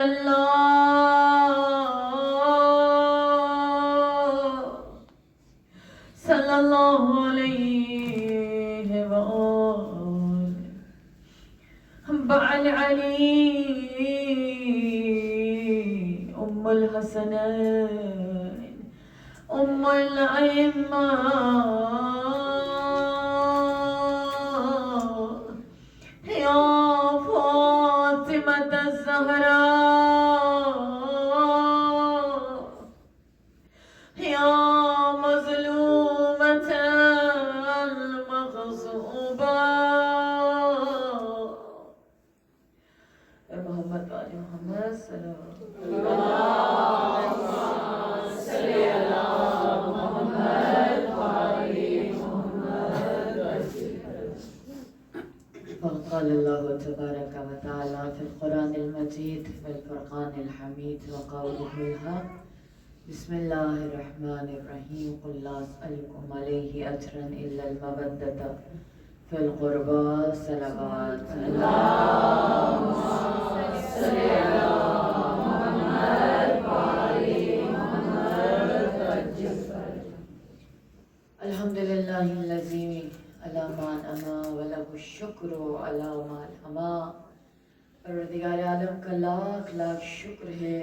صلی اللہ علیہ وآلہ بعد علی ام الحسنین ام الائمہ یا فاطمة الزہراء یا مظلومة المغصوبہ اے محمد آل محمد صلی قال اللہ تبارک و تعالی فی القرآن المجید والفرقان الحمید وقوله الحق بسم اللہ الرحمن الرحیم قل لا اسألکم علیہ اجرا الا المودۃ فی القربى صلوات اللہم صلی علی محمد وآل محمد الحمدللہ الذی علی ما انعم ولہ الشکر علی ما الہما۔ پروردگار عالم کا لاکھ لاکھ شکر ہے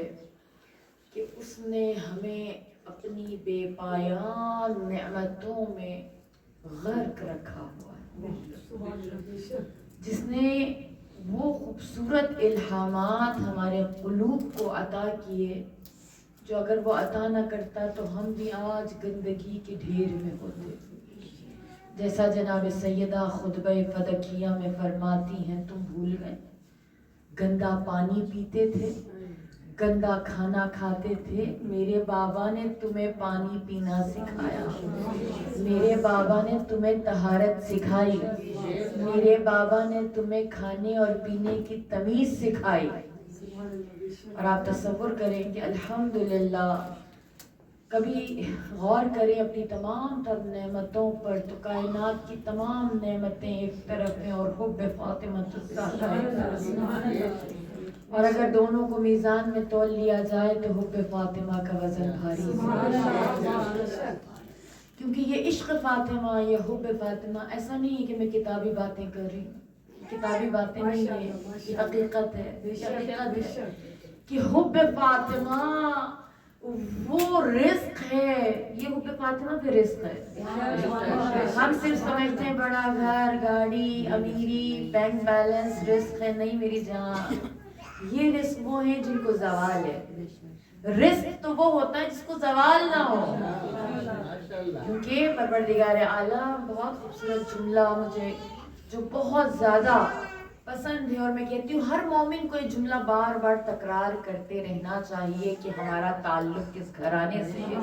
کہ اس نے ہمیں اپنی بے پایان نعمتوں میں غرق رکھا ہوا ہے، جس نے وہ خوبصورت الہامات ہمارے قلوب کو عطا کیے جو اگر وہ عطا نہ کرتا تو ہم بھی آج گندگی کے ڈھیر میں ہوتے۔ جیسا جناب سیدہ خطبہ فدکیہ میں فرماتی ہیں، تم بھول گئے گندا پانی پیتے تھے، گندا کھانا کھاتے تھے، میرے بابا نے تمہیں پانی پینا سکھایا، میرے بابا نے تمہیں طہارت سکھائی، میرے بابا نے تمہیں کھانے اور پینے کی تمیز سکھائی۔ اور آپ تصور کریں کہ الحمدللہ کبھی غور کریں اپنی تمام تر نعمتوں پر تو کائنات کی تمام نعمتیں ایک طرف ہیں اور حب فاطمہ الزہرا ایک طرف ہے، اور اگر دونوں کو میزان میں تول لیا جائے تو حب فاطمہ کا وزن بھاری ہے، کیونکہ یہ عشق فاطمہ، یہ حب فاطمہ ایسا نہیں ہے کہ میں کتابی باتیں کر رہی ہوں، کتابی باتیں نہیں ہے، یہ حقیقت ہے، کہ حب فاطمہ وہ رزق ہے، یہ حب فاطمہ پہ رزق ہے۔ ہم صرف سمجھتے ہیں بڑا گھر، گاڑی، امیری، بینک بیلنس رزق ہے، نہیں میری جان، یہ رزق وہ ہیں جن کو زوال ہے۔ رزق تو وہ ہوتا ہے جس کو زوال نہ ہو، کیونکہ پروردگار عالم بہت خوبصورت جملہ مجھے جو بہت زیادہ پسند ہے، اور میں کہتی ہوں ہر مومن کو یہ جملہ بار بار تکرار کرتے رہنا چاہیے کہ ہمارا تعلق کس گھرانے سے ہے۔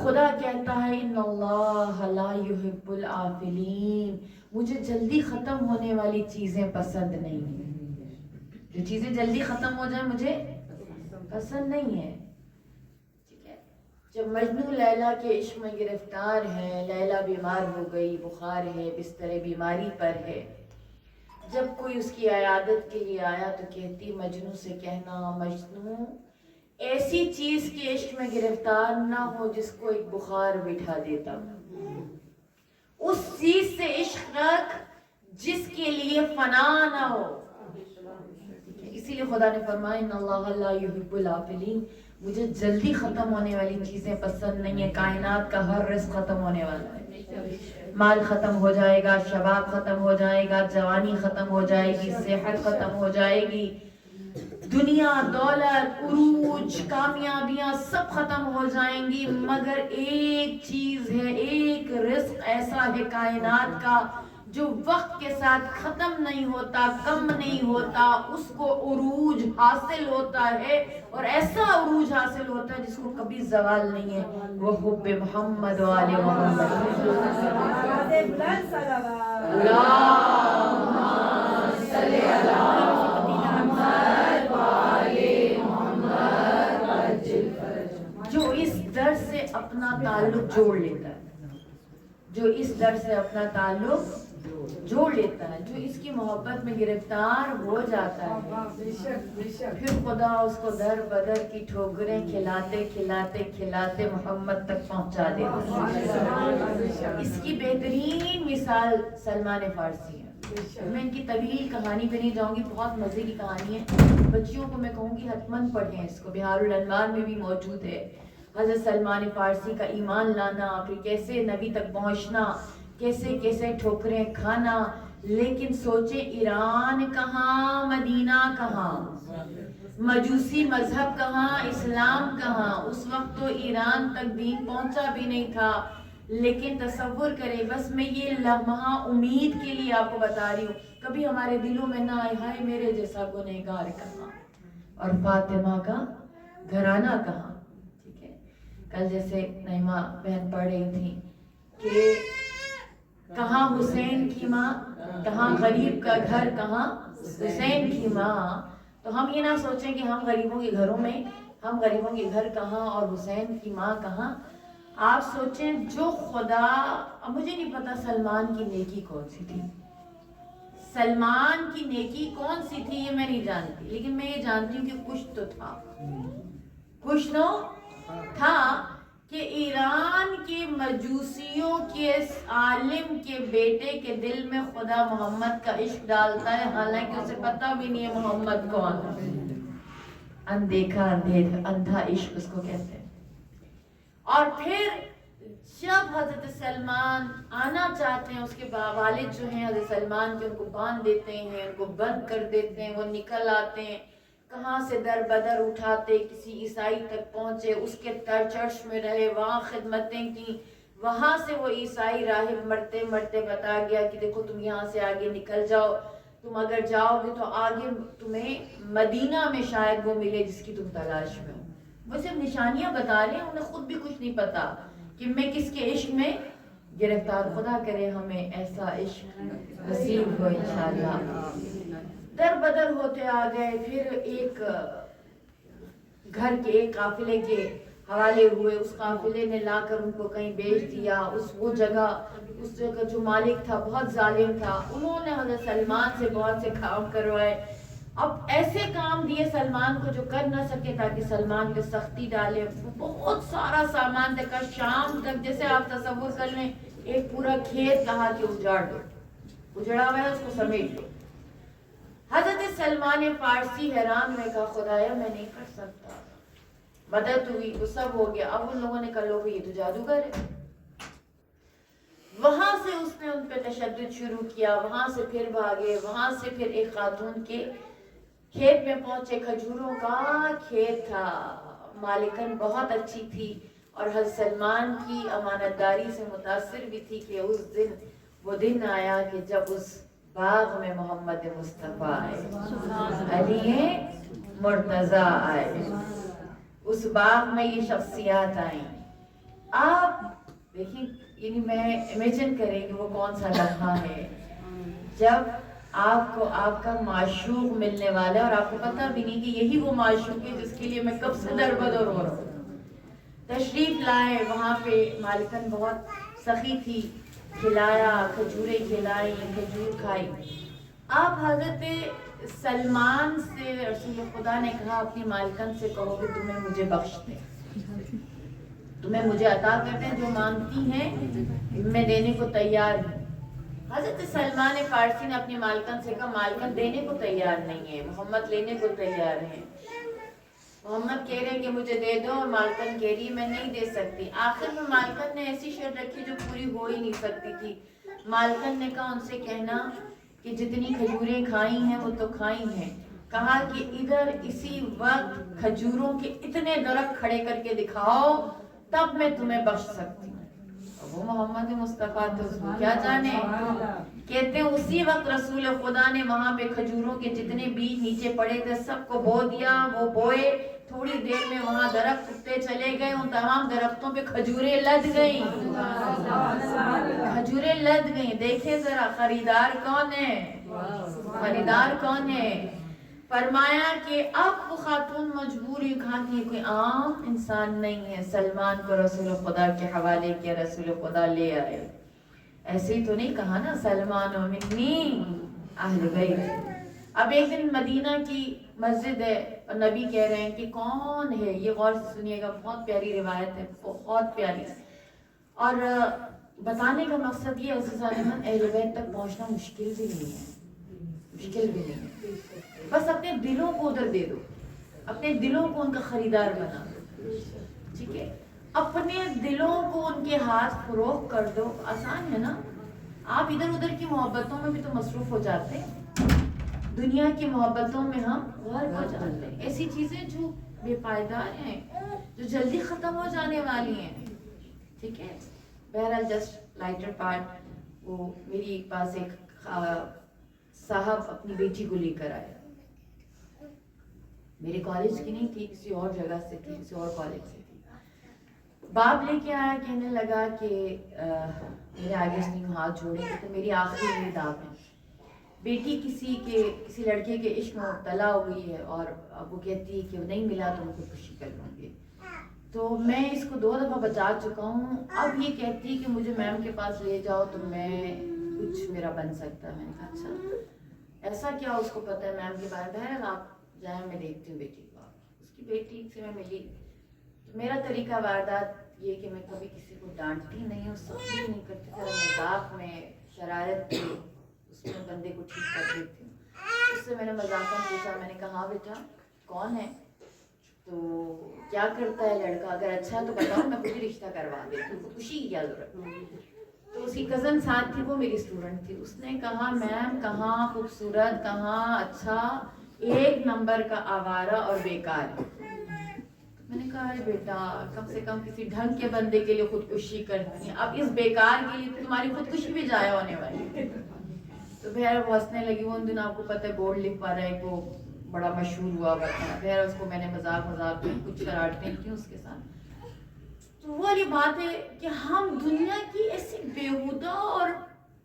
خدا کہتا ہے ان اللہ لا یحب العاجلین، مجھے جلدی ختم ہونے والی چیزیں پسند نہیں ہیں، جو چیزیں جلدی ختم ہو جائیں مجھے پسند نہیں ہے۔ ٹھیک ہے، جب مجنون لیلا کے عشق میں گرفتار ہے، لیلا بیمار ہو گئی، بخار ہے، بستر بیماری پر ہے، جب کوئی اس کی عیادت کے لیے آیا تو کہتی مجنوں سے کہنا مجنوں ایسی چیز کے عشق میں گرفتار نہ ہو جس کو ایک بخار بٹھا دیتا، اس چیز سے عشق رکھ جس کے لیے فنا نہ ہو۔ اسی لیے خدا نے فرمایا ان اللہ لا یحب العاجلین، مجھے جلدی ختم ہونے والی چیزیں پسند نہیں ہیں۔ کائنات کا ہر رزق ختم ہونے والا ہے، مال ختم ہو جائے گا، شباب ختم ہو جائے گا، جوانی ختم ہو جائے گی، صحت ختم ہو جائے گی، دنیا، دولت، عروج، کامیابیاں سب ختم ہو جائیں گی، مگر ایک چیز ہے، ایک رزق ایسا ہے کائنات کا جو وقت کے ساتھ ختم نہیں ہوتا، کم نہیں ہوتا، اس کو عروج حاصل ہوتا ہے، اور ایسا عروج حاصل ہوتا ہے جس کو کبھی زوال نہیں ہے، وہ حب محمد و آل محمد۔ اللہم صلی علی محمد و آل محمد۔ جو اس در سے اپنا تعلق جوڑ لیتا ہے، جو اس در سے اپنا تعلق جوڑ لیتا ہے، جو اس کی محبت میں گرفتار ہو جاتا ہے، پھر خدا اس کو در بدر کی ٹھوکریں کھلاتے کھلاتے کھلاتے محمد تک پہنچا دیتا ہے۔ اس کی بہترین مثال سلمان فارسی ہے۔ میں ان کی طویل کہانی پہ نہیں جاؤں گی، بہت مزے کی کہانی ہے، بچیوں کو میں کہوں گی حتماً پڑھیں اس کو، بہار الانوار میں بھی موجود ہے۔ حضرت سلمان فارسی کا ایمان لانا، پھر کیسے نبی تک پہنچنا، کیسے کیسے ٹھوکریں کھانا، لیکن سوچے ایران کہاں، مدینہ کہاں، مجوسی مذہب کہاں، اسلام کہاں، اس وقت تو ایران تک دین پہنچا بھی نہیں تھا، لیکن تصور کرے، بس میں یہ لمحہ امید کے لیے آپ کو بتا رہی ہوں، کبھی ہمارے دلوں میں نہ آئے ہائے میرے جیسا گنہگار کہاں، اور فاطمہ کا گھرانہ کہاں۔ ٹھیک ہے، کل جیسے نعیمہ بہن پڑھ رہی تھی کہ کہاں حسین کی ماں، کہاں غریب کا گھر، کہاں حسین کی ماں، تو ہم یہ نہ سوچیں کہ ہم غریبوں کے گھروں میں، ہم غریبوں کے گھر کہاں اور حسین کی ماں کہاں۔ آپ سوچیں جو خدا، مجھے نہیں پتا سلمان کی نیکی کون سی تھی، سلمان کی نیکی کون سی تھی یہ میں نہیں جانتی، لیکن میں یہ جانتی ہوں کہ کچھ تو تھا، کچھ تو تھا کہ ایران کے مجوسیوں کے عالم کے بیٹے کے دل میں خدا محمد کا عشق ڈالتا ہے، حالانکہ اسے پتہ بھی نہیں ہے محمد کون ہے، اندیکھا اندھا عشق اس کو کہتے ہیں۔ اور پھر جب حضرت سلمان آنا چاہتے ہیں، اس کے والد جو ہیں حضرت سلمان کے، ان کو باندھ دیتے ہیں، ان کو بند کر دیتے ہیں، وہ نکل آتے ہیں، کہاں سے در بدر اٹھاتے، کسی عیسائی تک پہنچے، اس کے چرچ میں رہے، وہاں خدمتیں کی، وہاں سے وہ عیسائی راہب مرتے مرتے بتا گیا کہ دیکھو تم یہاں سے آگے نکل جاؤ، تم اگر جاؤ گے تو آگے تمہیں مدینہ میں شاید وہ ملے جس کی تم تلاش میں ہو۔ وہ صرف نشانیاں بتا رہے ہیں، انہیں خود بھی کچھ نہیں پتا کہ میں کس کے عشق میں گرفتار۔ خدا کرے ہمیں ایسا عشق نصیب ہو انشاءاللہ۔ در بدر ہوتے آ گئے، پھر ایک گھر کے ایک قافلے کے حوالے ہوئے، اس قافلے نے لا کر ان کو کہیں بیچ دیا، وہ جگہ جو مالک تھا بہت ظالم تھا، انہوں نے حضرت سلمان سے بہت سے کام کروائے، اب ایسے کام دیے سلمان کو جو کر نہ سکے تاکہ سلمان پہ سختی ڈالے، بہت سارا سامان دیکھا، شام تک جیسے آپ تصور کر لیں ایک پورا کھیت کہا کہ اجاڑ دو، اجڑا ہوا ہے اس کو سمیٹ دو۔ حضرت سلمان فارسی حیران ہوئے، کہا خدایا میں نہیں کر سکتا، مدد ہوئی تو سب ہو گیا، اب ان لوگوں نے کہا لو یہ تو جادوگر ہے۔ وہاں سے اس نے ان پہ تشدد شروع کیا، وہاں سے پھر بھاگے، وہاں سے پھر ایک خاتون کے کھیت میں پہنچے، کھجوروں کا کھیت تھا، مالکن بہت اچھی تھی اور حضرت سلمان کی امانت داری سے متاثر بھی تھی کہ اس دن وہ دن آیا کہ جب اس باغ میں محمد مصطفیٰ آئے، علی مرتضیٰ آئے، اس باغ میں یہ شخصیات آئیں۔ آپ دیکھیں، یعنی میں امیجن کریں کہ وہ کون سا لمحہ ہے جب آپ کو آپ کا معشوق ملنے والا ہے اور آپ کو پتہ بھی نہیں کہ یہی وہ معشوق ہے جس کے لیے میں کب سے در بدر ہو رہا ہوں۔ تشریف لائے، وہاں پہ مالکن بہت سخی تھی، کھلایا، کھجوریں کھلائی، کھجور کھائی۔ آپ حضرت سلمان سے رسول خدا نے کہا اپنی مالکن سے کہو کہ تمہیں مجھے بخش دیں، تمہیں مجھے عطا کر دیں، جو مانگتی ہیں میں دینے کو تیار ہوں۔ حضرت سلمان فارسی نے اپنی مالکن سے کہا مالکن دینے کو تیار نہیں ہے، محمد لینے کو تیار ہے، محمد کہہ رہے ہیں کہ مجھے دے دو، اور مالکن کہہ رہی ہے میں نہیں دے سکتی۔ آخر میں مالکن نے ایسی شرط رکھی جو پوری ہو ہی نہیں سکتی تھی۔ مالکن نے کہا ان سے کہنا کہ جتنی کھجوریں کھائی ہیں وہ تو کھائی ہیں، کہا کہ ادھر اسی وقت کھجوروں کے اتنے درخت کھڑے کر کے دکھاؤ تب میں تمہیں بخش سکتی ہوں۔ وہ محمد مصطفیٰ تو اس کو کیا جانے، کہتے ہیں اسی وقت رسول خدا نے وہاں پہ کھجوروں کے جتنے بیج نیچے پڑے تھے سب کو بو دیا، وہ بوئے، تھوڑی دیر میں وہاں درخت اگتے چلے گئے، ان تمام درختوں پہ کھجوریں لد گئیں، کھجوریں لد گئیں۔ دیکھیں ذرا خریدار کون ہے، خریدار کون ہے۔ فرمایا کہ اب وہ خاتون مجبور ہوئی، کہا کہ یہ کوئی عام انسان نہیں ہے، سلمان کو رسول خدا کے حوالے کیا، رسول خدا لے آئے۔ ایسے ہی تو نہیں کہا نا سلمان و منی اہل بیت. اب ایک دن مدینہ کی مسجد ہے اور نبی کہہ رہے ہیں کہ کون ہے, یہ غور سے سنیے گا, بہت پیاری روایت ہے, بہت پیاری. اور بتانے کا مقصد یہ اہل بیت تک پہنچنا مشکل بھی نہیں ہے, مشکل بھی نہیں ہے. بس اپنے دلوں کو ادھر دے دو, اپنے دلوں کو ان کا خریدار بنا دو, ٹھیک ہے, اپنے دلوں کو ان کے ہاتھ فروخت کر دو. آسان ہے نا. آپ ادھر ادھر کی محبتوں میں بھی تو مصروف ہو جاتے ہیں, دنیا کی محبتوں میں ہم غرق ہو جاتے ہیں, ایسی چیزیں جو بے پائیدار ہیں, جو جلدی ختم ہو جانے والی ہیں, ٹھیک ہے. بہرحال جسٹ لائٹر پارٹ, وہ میری پاس ایک صاحب اپنی بیٹی کو لے کر آئے, میرے کالج کی نہیں تھی, کسی اور جگہ سے تھی, کسی اور کالج سے تھی. باپ لے کے آیا, کہنے لگا کہ میرے آگے اس نے ہاتھ جوڑے کہ تو میری آخری امید آپ ہے. بیٹی کسی لڑکے کے عشق میں مبتلا ہو گئی ہے اور اب وہ کہتی ہے کہ وہ نہیں ملا تو میں خودکشی کر لوں گی. تو میں اس کو 2 دفعہ بچا چکا ہوں, اب یہ کہتی ہے کہ مجھے میم کے پاس لے جاؤ تو میں کچھ میرا بن سکتا ہے. میں نے کہا اچھا ایسا کیا اس کو پتہ ہے میم کے بارے میں؟ بہرحال آپ جائیں, میں دیکھتی ہوں بیٹی کو. اس کی بیٹی سے میں ملی. میرا طریقہ واردات یہ کہ میں کبھی کسی کو ڈانٹتی نہیں ہوں, سختی نہیں کرتی, ذرا مذاق میں شرارت کی اس میں بندے کو ٹھیک کر دیتی ہوں. اس سے میں نے مذاقاً پوچھا, میں نے کہا ہاں بیٹا کون ہے, تو کیا کرتا ہے لڑکا, اگر اچھا ہے تو بتاؤ میں خود ہی رشتہ کروا دیتی ہوں, خوشی کی کیا ضرورت. تو اس کی کزن ساتھ تھی, وہ میری اسٹوڈنٹ تھی. اس نے کہا میم کہاں خوبصورت, کہاں اچھا, 1 نمبر کا آوارہ اور بیکار ہے. میں نے کہا ارے بیٹا کم سے کم کسی ڈھنگ کے بندے کے لیے خودکشی کرتی ہیں, اب اس بیکار کے لیے تمہاری خودکشی بھی ضائع ہونے والی ہے. تو بہر وہ ہنسنے لگی. وہ ان دن آپ کو پتہ ہے بورڈ لکھ پا رہا ہے, وہ بڑا مشہور ہوا ہوا تھا. بہر اس کو میں نے مذاق میں کچھ شرارتیں کی اس کے ساتھ. تو وہ والی بات ہے کہ ہم دنیا کی ایسی بیہودہ اور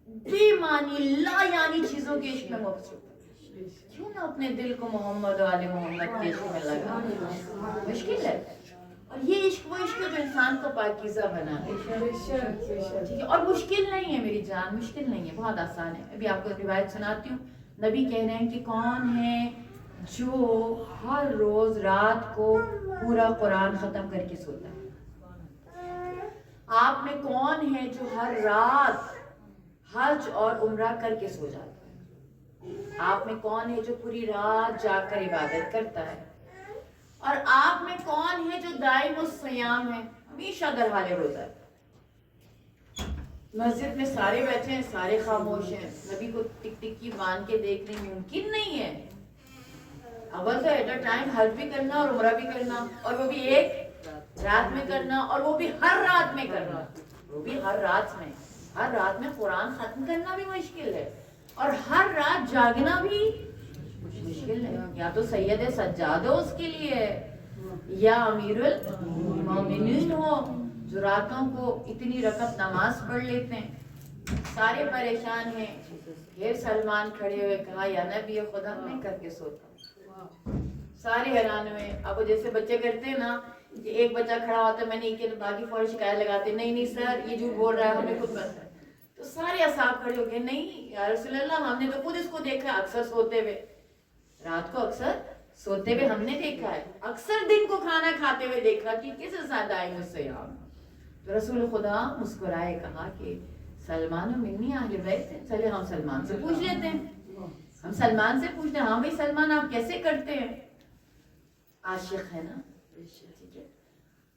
بے معنی لا یعنی چیزوں کے عشق میں مبسوط ہیں. کیوں نہ اپنے دل کو محمد و آل محمد کے عشق میں لگا. مشکل ہے, اور یہ عشق وہ عشق ہے جو انسان کو پاکیزہ بنا دے, ٹھیک ہے. اور مشکل نہیں ہے میری جان, مشکل نہیں ہے, بہت آسان ہے. ابھی آپ کو روایت سناتی ہوں. نبی کہہ رہے ہیں کہ کون ہے جو ہر روز رات کو پورا قرآن ختم کر کے سوتا ہے. آپ میں کون ہے جو ہر رات حج اور عمرہ کر کے سو جاتا ہے. آپ میں کون ہے جو پوری رات جا کر عبادت کرتا ہے. اور آپ میں کون ہے جو دائم الصیام ہے, ہمیشہ در حال روزہ ہے. مسجد میں سارے بیٹھے ہیں, سارے خاموش ہیں, نبی کو ٹک ٹکی باندھ کے دیکھنا ممکن نہیں ہے. اول تو ایٹ اے ٹائم حج بھی کرنا اور عمرہ بھی کرنا, اور وہ بھی ایک رات میں کرنا, اور وہ بھی ہر رات میں کرنا, وہ بھی ہر رات میں قرآن ختم کرنا بھی مشکل ہے, اور ہر رات جاگنا بھی مشکل ہے. یا تو سید سجاد ہو اس کے لیے, یا امیر المومنین ہو جو راتوں کو اتنی رکعت نماز پڑھ لیتے ہیں. سارے پریشان ہیں. پھر سلمان کھڑے ہوئے کہا یا نبی خدا میں کر کے سوتا ہوں. سارے حیران ہوئے. اب وہ جیسے بچے کرتے ہیں نا, ایک بچہ کھڑا ہوتا ہے میں نہیں کیا تو باقی فوراً شکایت لگاتے, نہیں سر یہ جھوٹ بول رہا ہے, ہمیں خود پتہ ہے. تو سارے اصحاب کھڑے ہو گئے, نہیں یا رسول اللہ ہم نے تو خود اس کو دیکھا اکثر سوتے ہوئے, رات کو اکثر سوتے ہوئے ہم نے دیکھا ہے, اکثر دن کو کھانا کھاتے ہوئے دیکھا, کہ کس زیادہ آئی مجھ سے یاد. تو رسول خدا مسکرائے کہا کہ سلمان و منی اہل بیت ہیں, چلے ہم سلمان سے پوچھ لیتے ہیں. ہم سلمان سے پوچھتے ہیں, ہاں بھائی سلمان آپ کیسے کرتے ہیں, عاشق ہے نا. ٹھیک ہے,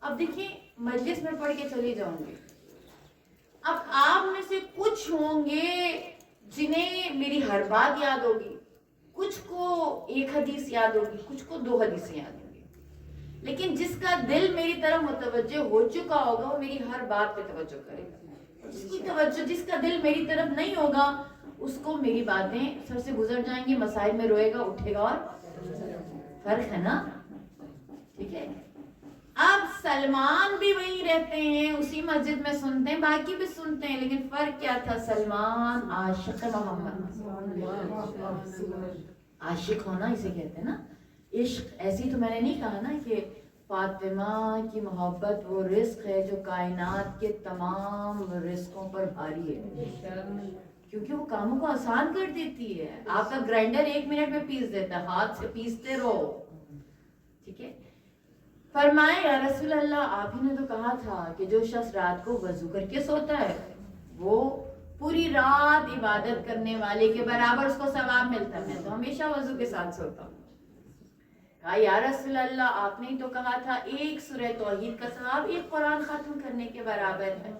اب دیکھیں مجلس میں پڑھ کے چلی جاؤں گی. اب آپ میں سے کچھ ہوں گے جنہیں میری ہر بات یاد ہوگی, کچھ کو 1 حدیث یاد ہوگی, کچھ کو 2 حدیثیں یاد ہوگی. لیکن جس کا دل میری طرف متوجہ ہو چکا ہوگا وہ میری ہر بات پہ توجہ کرے گا. جس کا دل میری طرف نہیں ہوگا اس کو میری باتیں سر سے گزر جائیں گی, مسائل میں روئے گا, اٹھے گا, اور فرق ہے نا. ٹھیک ہے, اب سلمان بھی وہیں رہتے ہیں, اسی مسجد میں سنتے ہیں, باقی بھی سنتے ہیں, لیکن فرق کیا تھا, سلمان عاشق محمد. عاشق ہونا اسے کہتے ہیں نا, عشق. ایسی تو میں نے نہیں کہا نا کہ فاطمہ کی محبت وہ رزق ہے جو کائنات کے تمام رزقوں پر بھاری ہے، کیونکہ وہ کاموں کو آسان کر دیتی ہے. آپ کا گرائنڈر 1 منٹ میں پیس دیتا ہے، ہاتھ سے پیستے رہو. ٹھیک ہے. فرمائے یا رسول اللہ آپ ہی نے تو کہا تھا کہ جو شخص رات کو وضو کر کے سوتا ہے وہ پوری رات عبادت کرنے والے کے برابر اس کو ثواب ملتا ہے. میں تو ہمیشہ وضو کے ساتھ سوتا ہوں. کہا یا رسول اللہ آپ نے تو کہا تھا ایک سورہ توحید کا ثواب ایک قرآن ختم کرنے کے برابر ہے.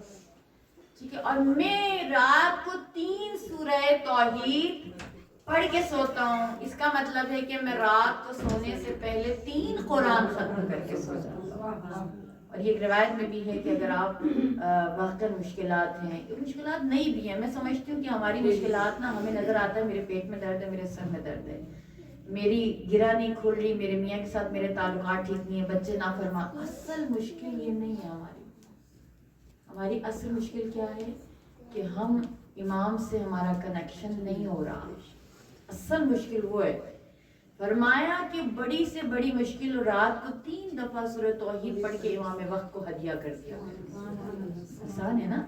ٹھیک ہے. اور میں رات کو 3 سورہ توحید پڑھ کے سوتا ہوں. اس کا مطلب ہے کہ میں رات کو سونے سے پہلے 3 قرآن ختم کر کے سو جاتا ہوں. اور یہ روایت میں بھی ہے کہ اگر آپ واقعا مشکلات ہیں، یہ مشکلات نہیں بھی ہیں، میں سمجھتی ہوں کہ ہماری مشکلات نا ہمیں نظر آتا ہے میرے پیٹ میں درد ہے، میرے سر میں درد ہے، میری گرہ نہیں کھل رہی، میرے میاں کے ساتھ میرے تعلقات ٹھیک نہیں ہیں، بچے نافرمان. اصل مشکل یہ نہیں ہے. ہماری اصل مشکل کیا ہے کہ ہم امام سے ہمارا کنیکشن نہیں ہو رہا. اصل مشکل وہ ہے. فرمایا کہ بڑی سے بڑی مشکل رات کو 3 دفعہ سورہ توحید پڑھ کے امام وقت کو ہدیہ کر دیا. آسان ہے نا؟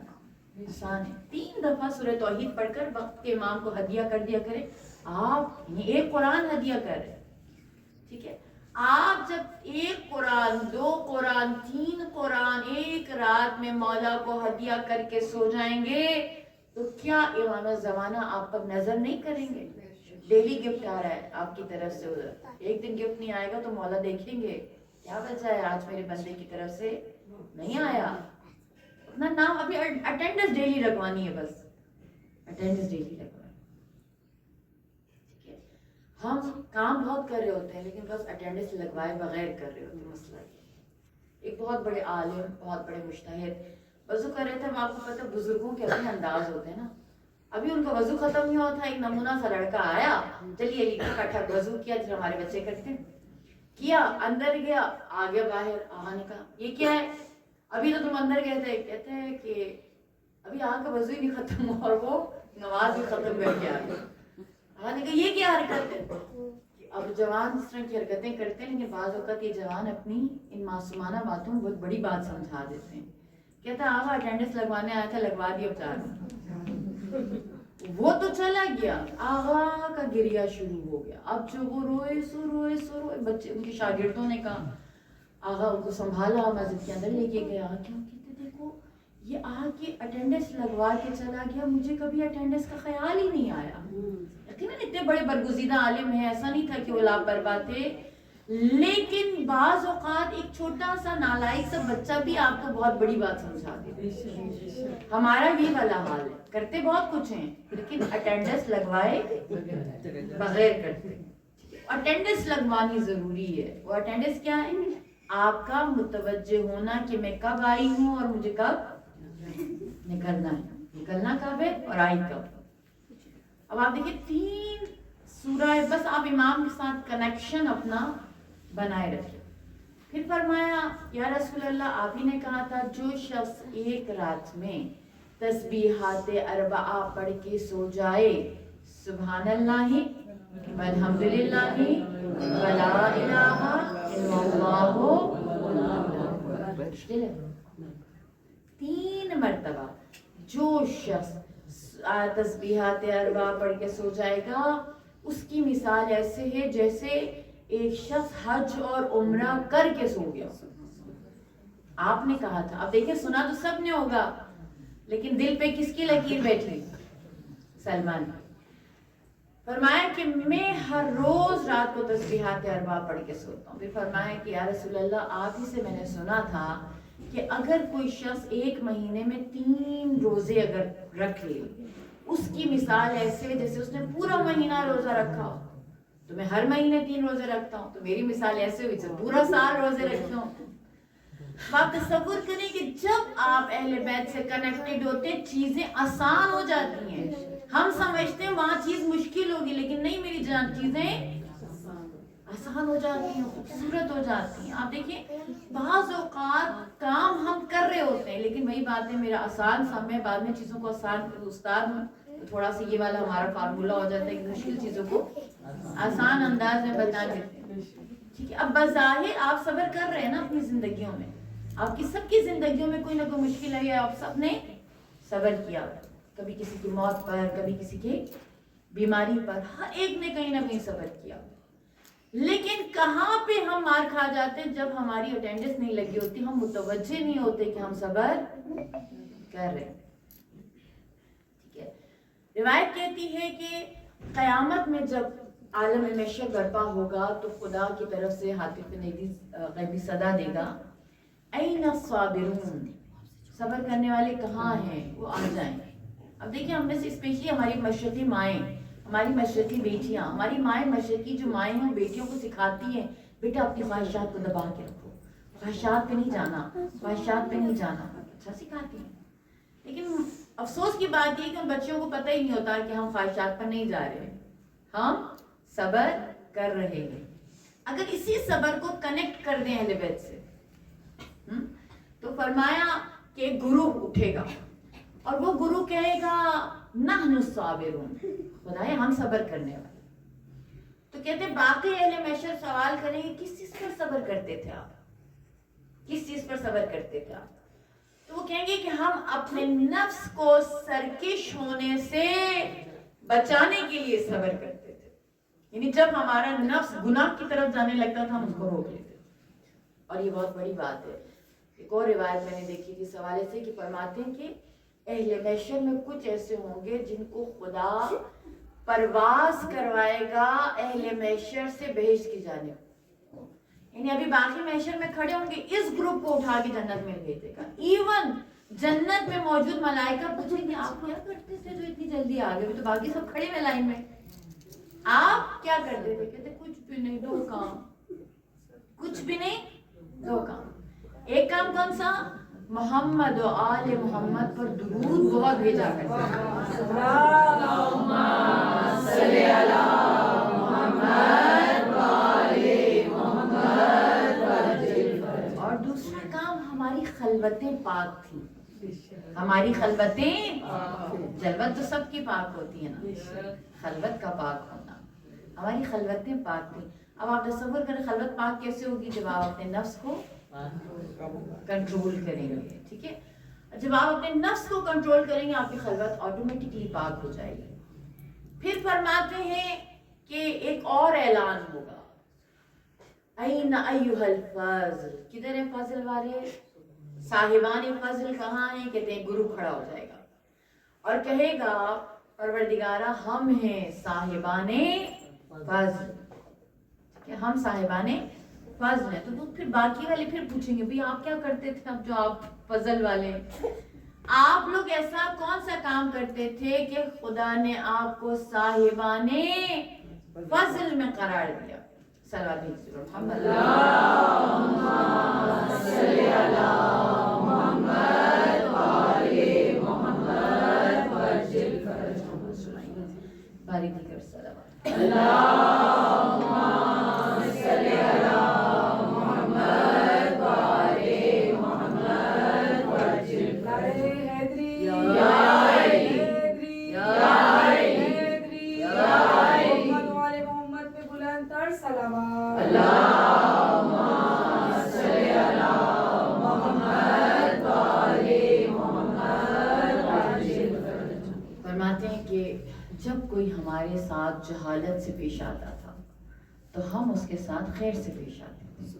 آسان ہے. 3 دفعہ سورہ توحید پڑھ کر وقت کے امام کو ہدیہ کر دیا کرے. آپ ایک قرآن ہدیہ کر رہے. ٹھیک ہے. آپ جب 1 قرآن 2 قرآن 3 قرآن ایک رات میں مولا کو ہدیہ کر کے سو جائیں گے تو کیا امام زمانہ آپ پر نظر نہیں کریں گے؟ ڈیلی گفٹ آ رہا ہے آپ کی طرف سے ادھر، ایک دن گفٹ نہیں آئے گا تو مولا دیکھیں گے کیا بچا ہے آج میرے بندے کی طرف سے نہیں آیا. اپنا نام ابھی اٹینڈنس ڈیلی لگوانی ہے، بس اٹینڈنس ڈیلی لگوانی. ٹھیک ہے. ہم کام بہت کر رہے ہوتے ہیں لیکن بس اٹینڈنس لگوائے بغیر کر رہے ہوتے ہیں. مسئلہ یہ ایک بہت بڑے عالم، بہت بڑے مجتہد وضو کر رہے تھے. آپ کو پتہ بزرگوں کے اپنے انداز ہوتے ہیں نا. ابھی ان کا وضو ختم نہیں ہوا تھا، ایک نمونہ سا لڑکا آیا، چلیے علی کا کٹھا وضو کیا جس ہمارے بچے کرتے ہیں، کیا اندر گیا، آگے باہر آہا نے کہا یہ کیا ہے؟ ابھی تو تم اندر گئے تھے. کہتے ہیں کہ ابھی آگ کا وضو ہی نہیں ختم ہوا اور وہ نماز بھی ختم کر کے آ گیا. آہا نے کہا یہ کیا حرکت ہے؟ اب جوان اس طرح کی حرکتیں کرتے ہیں لیکن بعض اوقات یہ جوان اپنی ان معصومانہ باتوں میں بہت بڑی بات سمجھا دیتے ہیں. کہتا ہے آغا اٹینڈنس لگوانے آیا تھا، لگوا دی اب جا رہا. وہ تو چلا گیا، آغا کا گریہ شروع ہو گیا. اب جو وہ روئے سو بچے ان کے شاگردوں نے کہا آغا ان کو سنبھالا، مسجد کے اندر لے کے گیا. کیوں کہتے دیکھو یہ آ کے اٹینڈنس لگوا کے چلا گیا، مجھے کبھی اٹینڈنس کا خیال ہی نہیں آیا. یقیناً اتنے بڑے برگزیدہ عالم ہیں، ایسا نہیں تھا کہ وہ لاپرواہ تھے، لیکن بعض اوقات ایک چھوٹا سا نالائق سا بچہ بھی آپ کو بہت بڑی بات سمجھا دے. ہمارا بھی والا حال ہے، کرتے بہت کچھ ہیں لیکن اٹینڈنس لگوائے بغیر کرتے. اٹینڈنس لگوانی ضروری ہے. وہ اٹینڈنس کیا ہے؟ آپ کا متوجہ ہونا کہ میں کب آئی ہوں اور مجھے کب نکلنا ہے. نکلنا کب ہے اور آئی کب. اب آپ دیکھیں 3 سورہ، بس آپ امام کے ساتھ کنیکشن اپنا بنائے رکھیں. پھر فرمایا یا رسول اللہ آپ ہی نے کہا تھا جو شخص ایک رات میں تسبیحات 4 پڑھ کے سو جائے، سبحان اللہ والحمد للہ ولا الہ الا اللہ 3 مرتبہ جو شخص تسبیحات 4 پڑھ کے سو جائے گا اس کی مثال ایسے ہے جیسے ایک شخص حج اور عمرہ کر کے سو گیا. آپ نے کہا تھا، اب دیکھیں سنا تو سب نے ہوگا لیکن دل پہ کس کی لکیر بیٹھی؟ سلمان. فرمایا کہ میں ہر روز رات کو تسبیحات 4 پڑھ کے سوتا ہوں. پھر فرمایا کہ یا رسول اللہ آپ ہی سے میں نے سنا تھا کہ اگر کوئی شخص 1 مہینے میں 3 روزے اگر رکھ لے اس کی مثال ایسے جیسے اس نے پورا مہینہ روزہ رکھا ہو. تو میں ہر مہینے 3 روزے رکھتا ہوں تو میری مثال ایسے ہوئی جیسے پورا سال روزے رکھتا ہوں. آپ تصور کریں کہ جب آپ اہل بیت سے کنیکٹڈ ہوتے چیزیں آسان ہو جاتی ہیں. ہم سمجھتے ہیں وہاں چیز مشکل ہوگی لیکن نہیں میری جان، چیزیں آسان ہو جاتی ہیں، خوبصورت ہو جاتی ہیں. آپ دیکھیں بعض اوقات کام ہم کر رہے ہوتے ہیں لیکن وہی بات ہے میرا آسان سا میں بعد میں چیزوں کو آسان استاد ہوں تو تھوڑا سا یہ والا ہمارا فارمولہ ہو جاتا ہے کہ مشکل چیزوں کو آسان انداز میں بتا دیتے ہیں. ٹھیک ہے. اب بظاہر آپ صبر کر رہے ہیں نا اپنی زندگیوں میں, آپ کی سب کی زندگیوں میں کوئی نہ کوئی مشکل ہے, آپ سب نے صبر کیا, کبھی کسی کی موت پر, کبھی کسی کی بیماری پر, ہر ایک نے کہیں نہ کہیں صبر کیا. لیکن کہاں پہ ہم مار کھا جاتے ہیں؟ جب ہماری اٹینڈنس نہیں لگی ہوتی, ہم متوجہ نہیں ہوتے کہ ہم صبر کر رہے ہیں. ٹھیک ہے. روایت کہتی ہے کہ قیامت میں جب عالم محشر برپا ہوگا تو خدا کی طرف سے ہاتف غیبی صدا دے گا, این الصابرون, صبر کرنے والے کہاں ہیں, وہ آ جائیں. اب دیکھیں ہم نے اسپیشلی ہماری مشرقی مائیں, ہماری مشرقی بیٹیاں, ہماری مائیں مشرقی جو مائیں ہیں بیٹیوں کو سکھاتی ہیں بیٹا اپنی خواہشات کو دبا کے رکھو, خواہشات پہ نہیں جانا, خواہشات پہ نہیں جانا, اچھا سکھاتی ہیں. لیکن افسوس کی بات یہ کہ ان بچوں کو پتہ ہی نہیں ہوتا کہ ہم خواہشات پر نہیں جا رہے ہیں, ہم صبر کر رہے ہیں. اگر اسی صبر کو کنیکٹ کر دیں اہل بیت سے تو فرمایا کہ گرو اٹھے گا اور وہ گرو کہے گا نحن الصابرون, خدایا ہم صبر کرنے والے. تو کہتے باقی اہل محشر سوال کریں گے کس چیز پر صبر کرتے تھے آپ, کس چیز پر صبر کرتے تھے آپ؟ تو وہ کہیں گے کہ ہم اپنے نفس کو سرکش ہونے سے بچانے کے لیے صبر کرتے تھے. یعنی جب ہمارا نفس گناہ کی طرف جانے لگتا تھا ہم اس کو روک لیتے تھے. اور یہ بہت بڑی بات ہے. ایک اور روایت میں نے دیکھی تھی اس حوالے سے کہ فرماتے ہیں کہ اہل محشر میں کچھ ایسے ہوں گے جن کو خدا پرواز کروائے گا اہل محشر سے بہشت کی جانب. یعنی ابھی باقی محشر میں کھڑے ہوں گے, اس گروپ کو اٹھا کے جنت میں بھیجے گا. ایون جنت میں موجود ملائکہ پوچھیں گے آپ کیا کرتے تھے جو اتنی جلدی آ گئے, تو باقی سب کھڑے ہیں لائن میں, آپ کیا کرتے تھے؟ کہتے کچھ بھی نہیں, دو کام, کچھ بھی نہیں, دو کام. ایک کام کون سا؟ محمد و آل محمد پر درود بہت بھیجا کرتے تھے. اللہم صلی علی محمد و آل محمد وعجل فرج. اور دوسرا کام ہماری خلوتیں پاک تھیں, ہماری خلوتیں, جلوت تو سب کی پاک ہوتی ہے نا, خلوت کا پاک ہونا, ہماری خلوتیں پاک تھیں. اب آپ تصور کریں خلوت پاک کیسے ہوگی؟ جب آپ اپنے نفس کو کنٹرول کریں گے. ٹھیک ہے, جب آپ اپنے نفس کو کنٹرول کریں گے آپ کی خلوت آٹومیٹکلی پاک ہو جائے گی. پھر فرماتے ہیں کہ ایک اور اعلان ہوگا, این ایھا الفاضل, کدھر ہے فضل والے؟ صاحبان فضل کہاں ہیں؟ کہتے ہیں گرو کھڑا ہو جائے گا اور کہے گا پروردگارہ ہم ہیں صاحبان فضل, کہ ہم صاحبان فضل ہیں. تو پھر باقی والے پھر پوچھیں گے بھئی آپ کیا کرتے تھے اب جو آپ فضل والے, آپ لوگ ایسا کون سا کام کرتے تھے کہ خدا نے آپ کو صاحبان فضل میں قرار دیا؟ صلوات بھیجو محمد اللہم صلی علی محمد وآل محمد وعجل فرجهم. باری دیگر صلوات. اللہم صلی علی محمد وآل محمد وعجل فرجهم. یا حیدری یا حیدری یا حیدری محمد پہ بلند تر سلامات. اللہم صلی علی محمد وآل محمد وعجل فرجهم. فرماتے ہیں کہ جب کوئی ہمارے ساتھ جہالت سے پیش آتا تھا تو ہم اس کے ساتھ خیر سے پیش آتے تھے.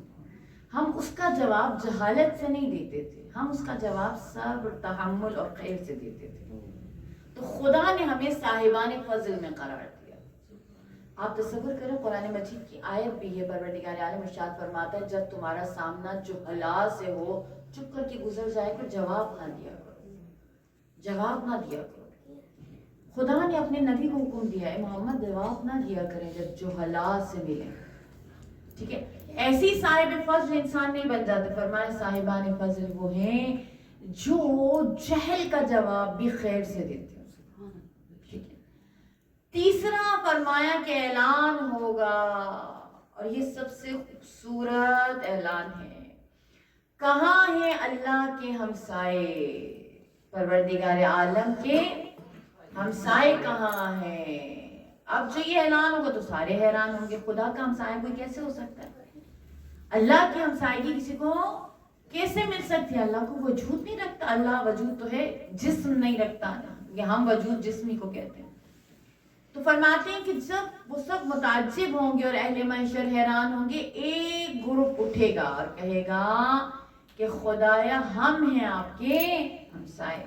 ہم اس کا جواب جہالت سے نہیں دیتے تھے, ہم اس کا جواب صبر, تحمل اور خیر سے دیتے تھے. تو خدا نے ہمیں صاحبان فضل میں قرار دیا. آپ تصور کریں قرآن مجید کی آیت بھی ہے, پروردگار عالم ارشاد فرماتا ہے جب تمہارا سامنا جہلا سے ہو چپ کر کے گزر جائے کہ جواب نہ دیا کرو, جواب نہ دیا کرو. خدا نے اپنے نبی کو حکم دیا ہے محمد جواب نہ دیا کریں جب جہلا سے ملیں. ٹھیک ہے, ایسی صاحب فضل انسان نہیں بن جاتے. فرمایا صاحبان فضل وہ ہیں جو جہل کا جواب بھی خیر سے دیتے ہیں. ٹھیک ہے. تیسرا فرمایا کہ اعلان ہوگا, اور یہ سب سے خوبصورت اعلان ہے, کہاں ہیں اللہ کے ہمسائے؟ پروردگار عالم کے ہمسائے کہاں ہیں؟ اب جو یہ اعلان ہوگا تو سارے حیران ہوں گے, خدا کا ہمسایہ کوئی کیسے ہو سکتا ہے؟ اللہ کی ہمسائیگی کسی کو کیسے مل سکتی ہے؟ اللہ کو وجود نہیں رکھتا، اللہ وجود تو ہے، جسم نہیں رکھتا، یہ ہم وجود جسمی کو کہتے ہیں۔ تو فرماتے ہیں کہ جب وہ سب متعجب ہوں گے اور اہل محشر حیران ہوں گے، ایک گروپ اٹھے گا اور کہے گا کہ خدایا ہم ہیں آپ کے ہمسائے۔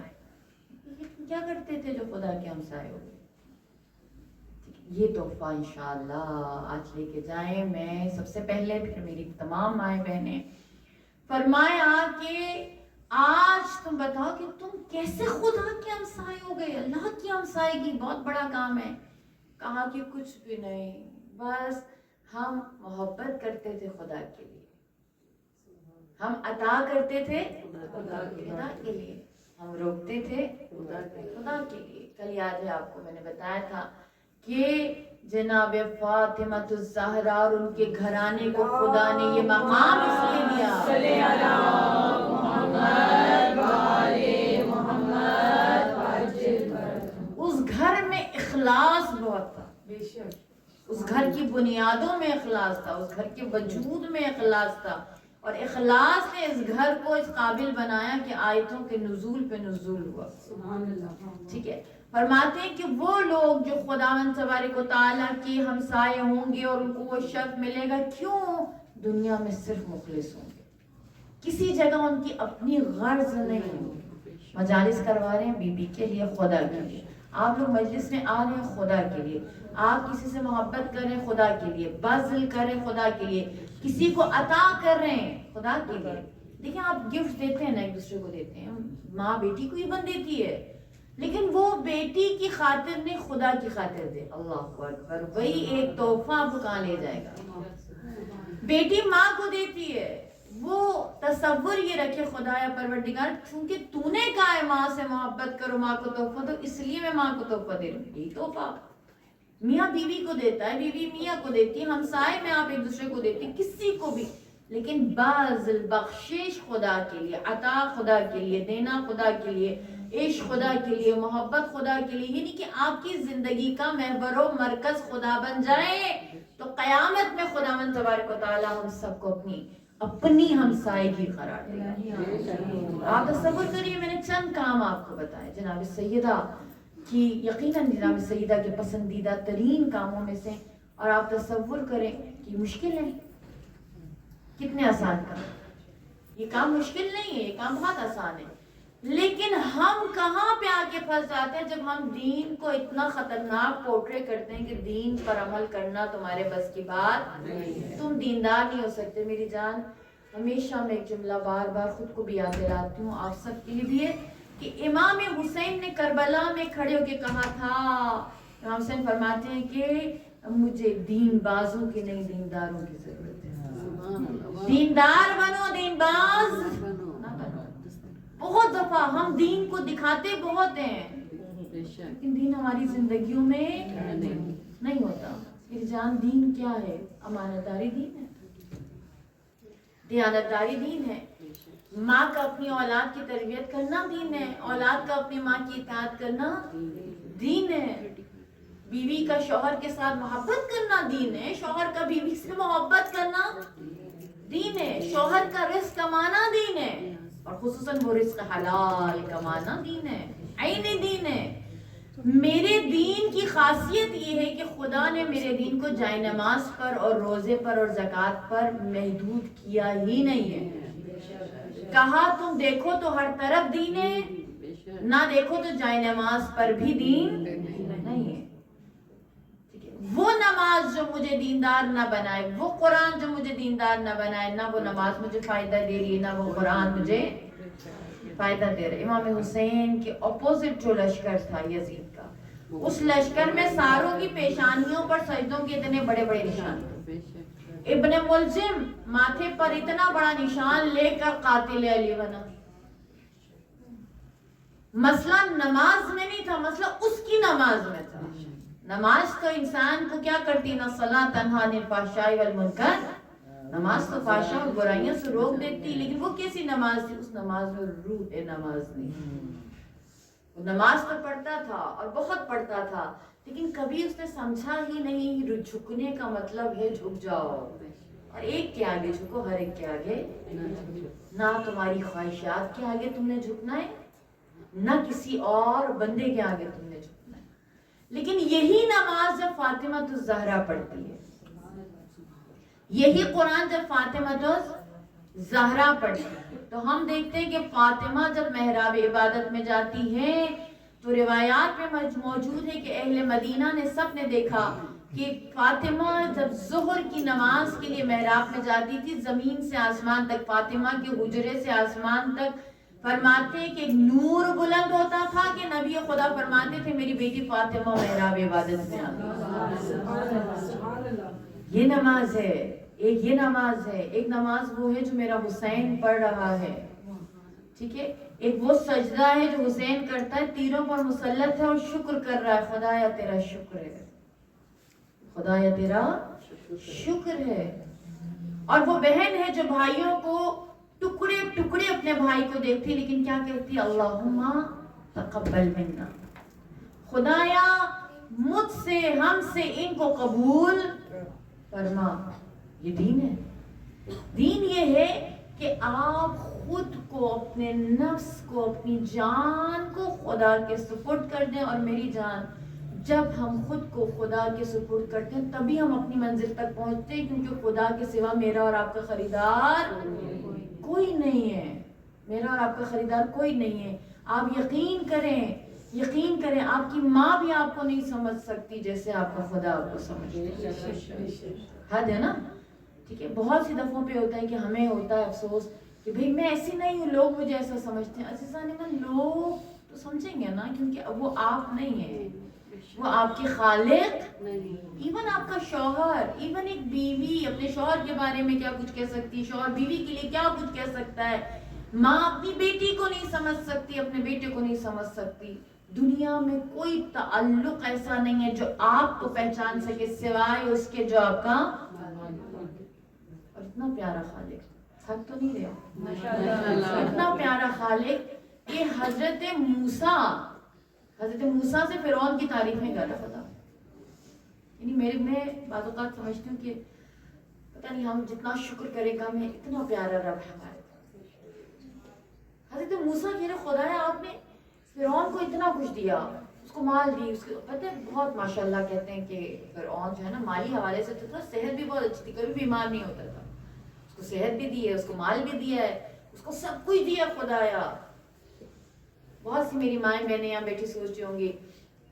کیا کرتے تھے جو خدا کے ہمسائے ہو گئے؟ یہ تحفہ انشاءاللہ آج لے کے جائیں۔ میں سب سے پہلے پھر میری تمام مائیں بہنیں، فرمایا کہ آج تم بتاؤ کہ تم کیسے خدا کے ہمسائے ہو گئے۔ اللہ کی ہمسائیگی بہت بڑا کام ہے۔ کہا کہ کچھ بھی نہیں، بس ہم محبت کرتے تھے خدا کے لیے، ہم عطا کرتے تھے خدا کے لیے، ہم روکتے تھے خدا کے لیے۔ کل یاد ہے آپ کو میں نے بتایا تھا کہ جناب فاطمہ الزہرا اور ان کے گھرانے کو خدا نے یہ مقام اس لیے دیا، صلی اللہ محمد وآلِ محمد۔ اس گھر میں اخلاص بہت تھا، اس گھر کی بنیادوں میں اخلاص تھا، اس گھر کے وجود میں اخلاص تھا، اور اخلاص نے اس گھر کو اس قابل بنایا کہ آیتوں کے نزول پہ نزول ہوا۔ سبحان اللہ۔ ٹھیک ہے، فرماتے ہیں کہ وہ لوگ جو خداوند تبارک و تعالیٰ کے ہمسائے ہوں گے اور ان کو وہ شرف ملے گا، کیوں؟ دنیا میں صرف مخلص ہوں گے، کسی جگہ ان کی اپنی غرض نہیں ہوگی۔ مجالس کروا رہے ہیں بی بی کے لیے، خدا کے لیے، آپ لوگ مجلس میں آ رہے ہیں خدا کے لیے، آپ کسی سے محبت کر رہے ہیں خدا کے لیے، بذل کریں خدا کے لیے، کسی کو عطا کر رہے ہیں خدا کے لیے۔ دیکھیں آپ گفٹ دیتے ہیں نا، ایک دوسرے کو دیتے ہیں، ماں بیٹی کو ایون دیتی ہے، لیکن وہ بیٹی کی خاطر نہیں، خدا کی خاطر دے۔ اللہ اکبر، وہی ایک تحفہ آپ کو کہاں لے جائے گا۔ بیٹی ماں کو دیتی ہے، وہ تصور یہ رکھے خدایا پروردگار چونکہ تو نے کہا ہے ماں سے محبت کرو، ماں کو تحفہ دو، اس لیے میں ماں کو تحفہ دے رہی ہوں۔ یہی تحفہ میاں بیوی کو دیتا ہے، بیوی میاں کو دیتی ہے، ہمسائے میں آپ ایک دوسرے کو دیتے ہیں، کسی کو بھی، لیکن بذل بخشش خدا کے لیے، عطا خدا کے لیے، دینا خدا کے لیے، عشق خدا کے لیے، محبت خدا کے لیے، یعنی کہ آپ کی زندگی کا محور و مرکز خدا بن جائے تو قیامت میں خداوند تبارک و تعالیٰ ہم سب کو اپنی ہمسائیگی قرار دے گا۔ آپ تصور کریے، میں نے چند کام آپ کو بتائے جناب سیدہ کی، یقیناً جناب سیدہ کے پسندیدہ ترین کاموں میں سے، اور آپ تصور کریں کہ مشکل ہے، کتنے آسان کام، یہ کام مشکل نہیں ہے، یہ کام بہت آسان ہے، لیکن ہم کہاں پہ آ کے پھنس جاتے ہیں جب ہم دین کو اتنا خطرناک پورٹرے کرتے ہیں کہ دین پر عمل کرنا تمہارے بس کی بات نہیں، تم دیندار نہیں ہو سکتے۔ میری جان، ہمیشہ میں ایک جملہ بار بار خود کو بھی یاد دلاتی ہوں، آپ سب کے لیے بھی ہے، کہ امام حسین نے کربلا میں کھڑے ہو کے کہا تھا، امام حسین فرماتے ہیں کہ مجھے دین بازوں کی نہیں، دینداروں کی ضرورت ہے۔ دیندار بنو، دین باز نہ بنو۔ بہت دفعہ ہم دین کو دکھاتے بہت ہیں، لیکن دین ہماری زندگیوں میں نہیں ہوتا۔ میری جان، دین کیا ہے؟ امانتداری دین ہے، دیانتداری دین ہے، ماں کا اپنی اولاد کی تربیت کرنا دین ہے، اولاد کا اپنی ماں کی اطاعت کرنا دین ہے، بیوی کا شوہر کے ساتھ محبت کرنا دین ہے، شوہر کا بیوی سے محبت کرنا دین ہے، شوہر کا رزق کمانا دین ہے، اور خصوصاً وہ رزق حلال کمانا دین ہے، عینی دین ہے۔ میرے دین کی خاصیت یہ ہے کہ خدا نے میرے دین کو جائے نماز پر اور روزے پر اور زکوٰۃ پر محدود کیا ہی نہیں ہے۔ کہا تم دیکھو تو ہر طرف دین ہے، نہ دیکھو تو جائے نماز پر بھی دین نہیں ہے۔ وہ نماز جو مجھے دیندار نہ بنائے، وہ قرآن جو مجھے دیندار نہ بنائے، نہ وہ نماز مجھے فائدہ دے رہی ہے، نہ وہ قرآن مجھے فائدہ دے رہے۔ امام حسین کے اپوزٹ جو لشکر تھا یزید کا، اس لشکر میں ساروں کی پیشانیوں پر سجدوں کے اتنے بڑے بڑے نشان تھے۔ ابن ملجم ماتھے پر اتنا بڑا نشان لے کر قاتل علی بنا۔ مسئلہ نماز میں نہیں تھا، مسئلہ اس کی نماز میں تھا۔ نماز تو انسان کو کیا کرتی نا، صلاۃ تنہا عن الفحشاء والمنکر، نماز تو فحشا اور برائیوں سے روک دیتی، لیکن وہ کیسی نماز تھی؟ اس نماز میں روح نماز نہیں۔ وہ نماز تو پڑھتا تھا اور بہت پڑھتا تھا، لیکن کبھی اس نے سمجھا ہی نہیں جھکنے کا مطلب ہے جھک جاؤ، ہر ایک کے آگے جھکو، ہر ایک کے آگے نہ تمہاری خواہشات کے آگے تم نے جھکنا ہے، نہ کسی اور بندے کے آگے تم نے جھکنا ہے. لیکن یہی نماز جب فاطمہ الزہرا پڑھتی ہے، یہی قرآن جب فاطمہ الزہرا پڑھتی ہے، تو ہم دیکھتے ہیں کہ فاطمہ جب محراب عبادت میں جاتی ہے تو روایات میں موجود ہے کہ اہل مدینہ نے سب نے دیکھا کہ فاطمہ جب ظہر کی نماز کے لیے محراب میں جاتی تھی، زمین سے آسمان تک، فاطمہ کے حجرے سے آسمان تک، فرماتے ہیں کہ ایک نور بلند ہوتا تھا کہ نبی خدا فرماتے تھے میری بیٹی فاطمہ محراب عبادت میں یہ نماز ہے. ایک یہ نماز ہے، ایک نماز وہ ہے جو میرا حسین پڑھ رہا ہے، ٹھیک ہے. ایک وہ سجدہ ہے جو حسین کرتا ہے، تیروں پر مسلط ہے اور شکر کر رہا ہے، خدایا تیرا شکر ہے، خدایا تیرا شکر ہے. اور وہ بہن ہے جو بھائیوں کو ٹکڑے ٹکڑے اپنے بھائی کو دیکھتی، لیکن کیا کہتی؟ اللہم تقبل منا، خدایا مجھ سے، ہم سے ان کو قبول فرما. یہ دین ہے. دین یہ ہے کہ آپ خود کو، اپنے نفس کو، اپنی جان کو خدا کے سپرد کر دیں. اور میری جان، جب ہم خود کو خدا کے سپرد کرتے ہیں تبھی ہم اپنی منزل تک پہنچتے ہیں، کیونکہ خدا کے سوا میرا اور آپ کا خریدار کوئی نہیں ہے. میرا اور آپ کا خریدار کوئی نہیں ہے. آپ یقین کریں، یقین کریں، آپ کی ماں بھی آپ کو نہیں سمجھ سکتی جیسے آپ کا خدا آپ کو سمجھتا ہے. حد ہے نا؟ ٹھیک ہے. بہت سی دفعوں پہ ہوتا ہے کہ ہمیں ہوتا ہے افسوس کہ بھئی میں ایسی نہیں ہوں، لوگ مجھے ایسا سمجھتے ہیں. عزیزان من، لوگ تو سمجھیں گے نا، کیونکہ وہ آپ نہیں ہیں، وہ آپ کے خالق. ایون آپ کا شوہر، ایون ایک بیوی اپنے شوہر کے بارے میں کیا کچھ کہہ سکتی، شوہر بیوی کے لیے کیا کچھ کہہ سکتا ہے. ماں اپنی بیٹی کو نہیں سمجھ سکتی، اپنے بیٹے کو نہیں سمجھ سکتی. دنیا میں کوئی تعلق ایسا نہیں ہے جو آپ کو پہچان سکے سوائے اس کے جو آپ کا. اور اتنا پیارا خالق، تھک تو نہیں رہا؟ اتنا پیارا خالق کہ حضرت موسیٰ سے فرعون کی تعریف میں کر رہا تھا. یعنی میں بعض اوقات سمجھتی ہوں کہ پتہ نہیں ہم جتنا شکر کرے گا، میں اتنا پیارا رب ہمارے. حضرت موسیٰ کہہ رہے خدایا آپ نے فرعون کو اتنا کچھ دیا، اس کو مال دی، اس کو پتہ ہے بہت ماشاءاللہ کہتے ہیں کہ فرعون جو ہے نا مالی حوالے سے تو تھا، صحت بھی بہت اچھی تھی، کبھی بیمار نہیں ہوتا تھا. اس کو صحت بھی دی ہے، اس کو مال بھی دیا ہے، اس کو سب کچھ دیا خدایا. بہت سی میری مائیں بہنیں یہاں بیٹھی سوچ رہی ہوں گی،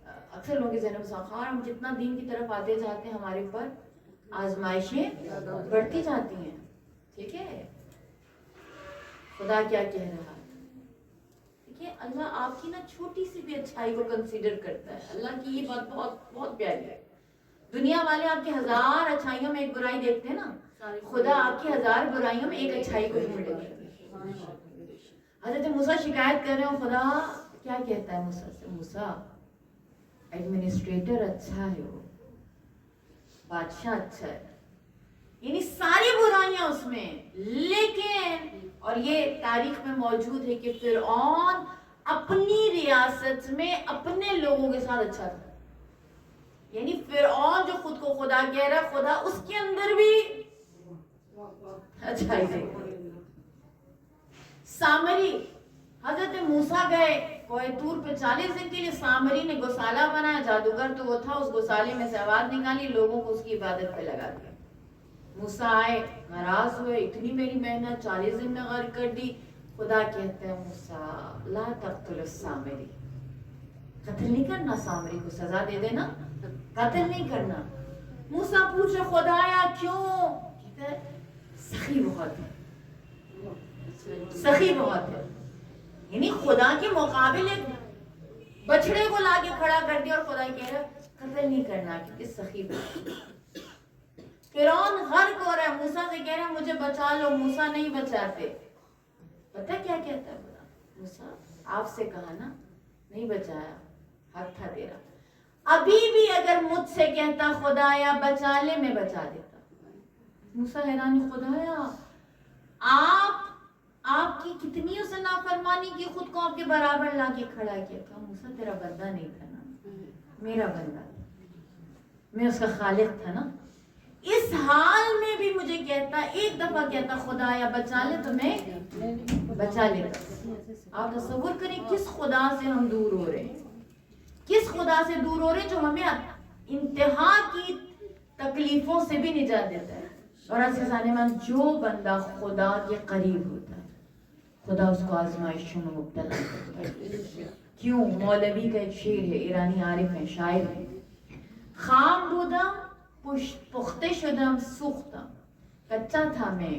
اکثر لوگوں کے ذہن میں خیر ہم جتنا دین کی طرف آتے جاتے ہیں ہمارے اوپر آزمائشیں بڑھتی جاتی ہیں. ٹھیک ہے. خدا کیا کہہ رہا ہے؟ دیکھیے اللہ آپ کی نا چھوٹی سی بھی اچھائی کو کنسیڈر کرتا ہے. اللہ کی یہ بات بہت بہت پیاری ہے. دنیا والے آپ کی 1000 اچھائیوں میں ایک برائی دیکھتے ہیں نا، خدا آپ کی 1000 برائیوں میں ایک اچھائی کو ڈھونڈ لیتا ہے. حضرت موسیٰ شکایت کر رہے ہو، خدا کیا کہتا ہے موسیٰ سے؟ موسیٰ ایڈمنسٹریٹر اچھا ہے، وہ بادشاہ اچھا ہے، یعنی ساری برائیاں اس میں. لیکن اور یہ تاریخ میں موجود ہے کہ فرعون اپنی ریاست میں اپنے لوگوں کے ساتھ اچھا تھا. یعنی فرعون جو خود کو خدا کہہ رہا ہے، خدا اس کے اندر بھی اچھائی دے. سامری، حضرت موسیٰ گئے کوہ طور پہ 40 دن کے لیے، سامری نے گوسالہ بنایا، جادوگر تو وہ تھا، اس گوسالے میں سے آواز نکالی، لوگوں کو اس کی عبادت پہ لگا دیا. موسیٰ آئے، ناراض ہوئے، اتنی میری محنت 40 دن میں غرق کر دی. خدا کہتا ہے موسیٰ لا تقتل السامری، قتل نہیں کرنا، سامری کو سزا دے دینا، قتل نہیں کرنا. موسیٰ پوچھے خدایا کیوں؟ کہتا ہے سخی بہت ہے، سخی بہت ہے. یعنی خدا کے مقابل ایک بچڑے کو لا کے کھڑا کر دیا اور خدا کہہ رہا قتل نہیں کرنا کیونکہ سخی بہت ہے. فرعون غرق ہو رہا ہے، موسیٰ سے کہہ رہا ہے مجھے بچا لو، موسیٰ نہیں بچاتے. پتہ کیا کہتا ہے خدا؟ موسیٰ آپ سے کہا نا، نہیں بچایا، حق تھا تیرا. ابھی بھی اگر مجھ سے کہتا خدایا بچا لے، میں بچا دیتا. موسیٰ حیرانی، خدایا آپ کی کتنی اسے نافرمانی کی، خود کو آپ کے برابر لا کے کھڑا کیا. کہا موسیٰ تیرا بندہ نہیں تھا نا، میرا بندہ، میں اس کا خالق تھا نا. اس حال میں بھی مجھے کہتا، ایک دفعہ کہتا خدایا بچا لے تو میں بچا لیتا۔ آپ تصور کریں کس خدا سے ہم دور ہو رہے ہیں، کس خدا سے دور ہو رہے ہیں جو ہمیں انتہا کی تکلیفوں سے بھی نجات دیتا ہے۔ اور عزیزان من، جو بندہ خدا کے قریب ہوتا ہے خدا اس کو آزمائشوں میں مبتلا کرتا ہے۔ کیوں؟ مولوی کا ایک شعر ہے، ایرانی عارف ہیں، شاعر ہیں، خام بودم پخته شدم سوختم، کچا تھا میں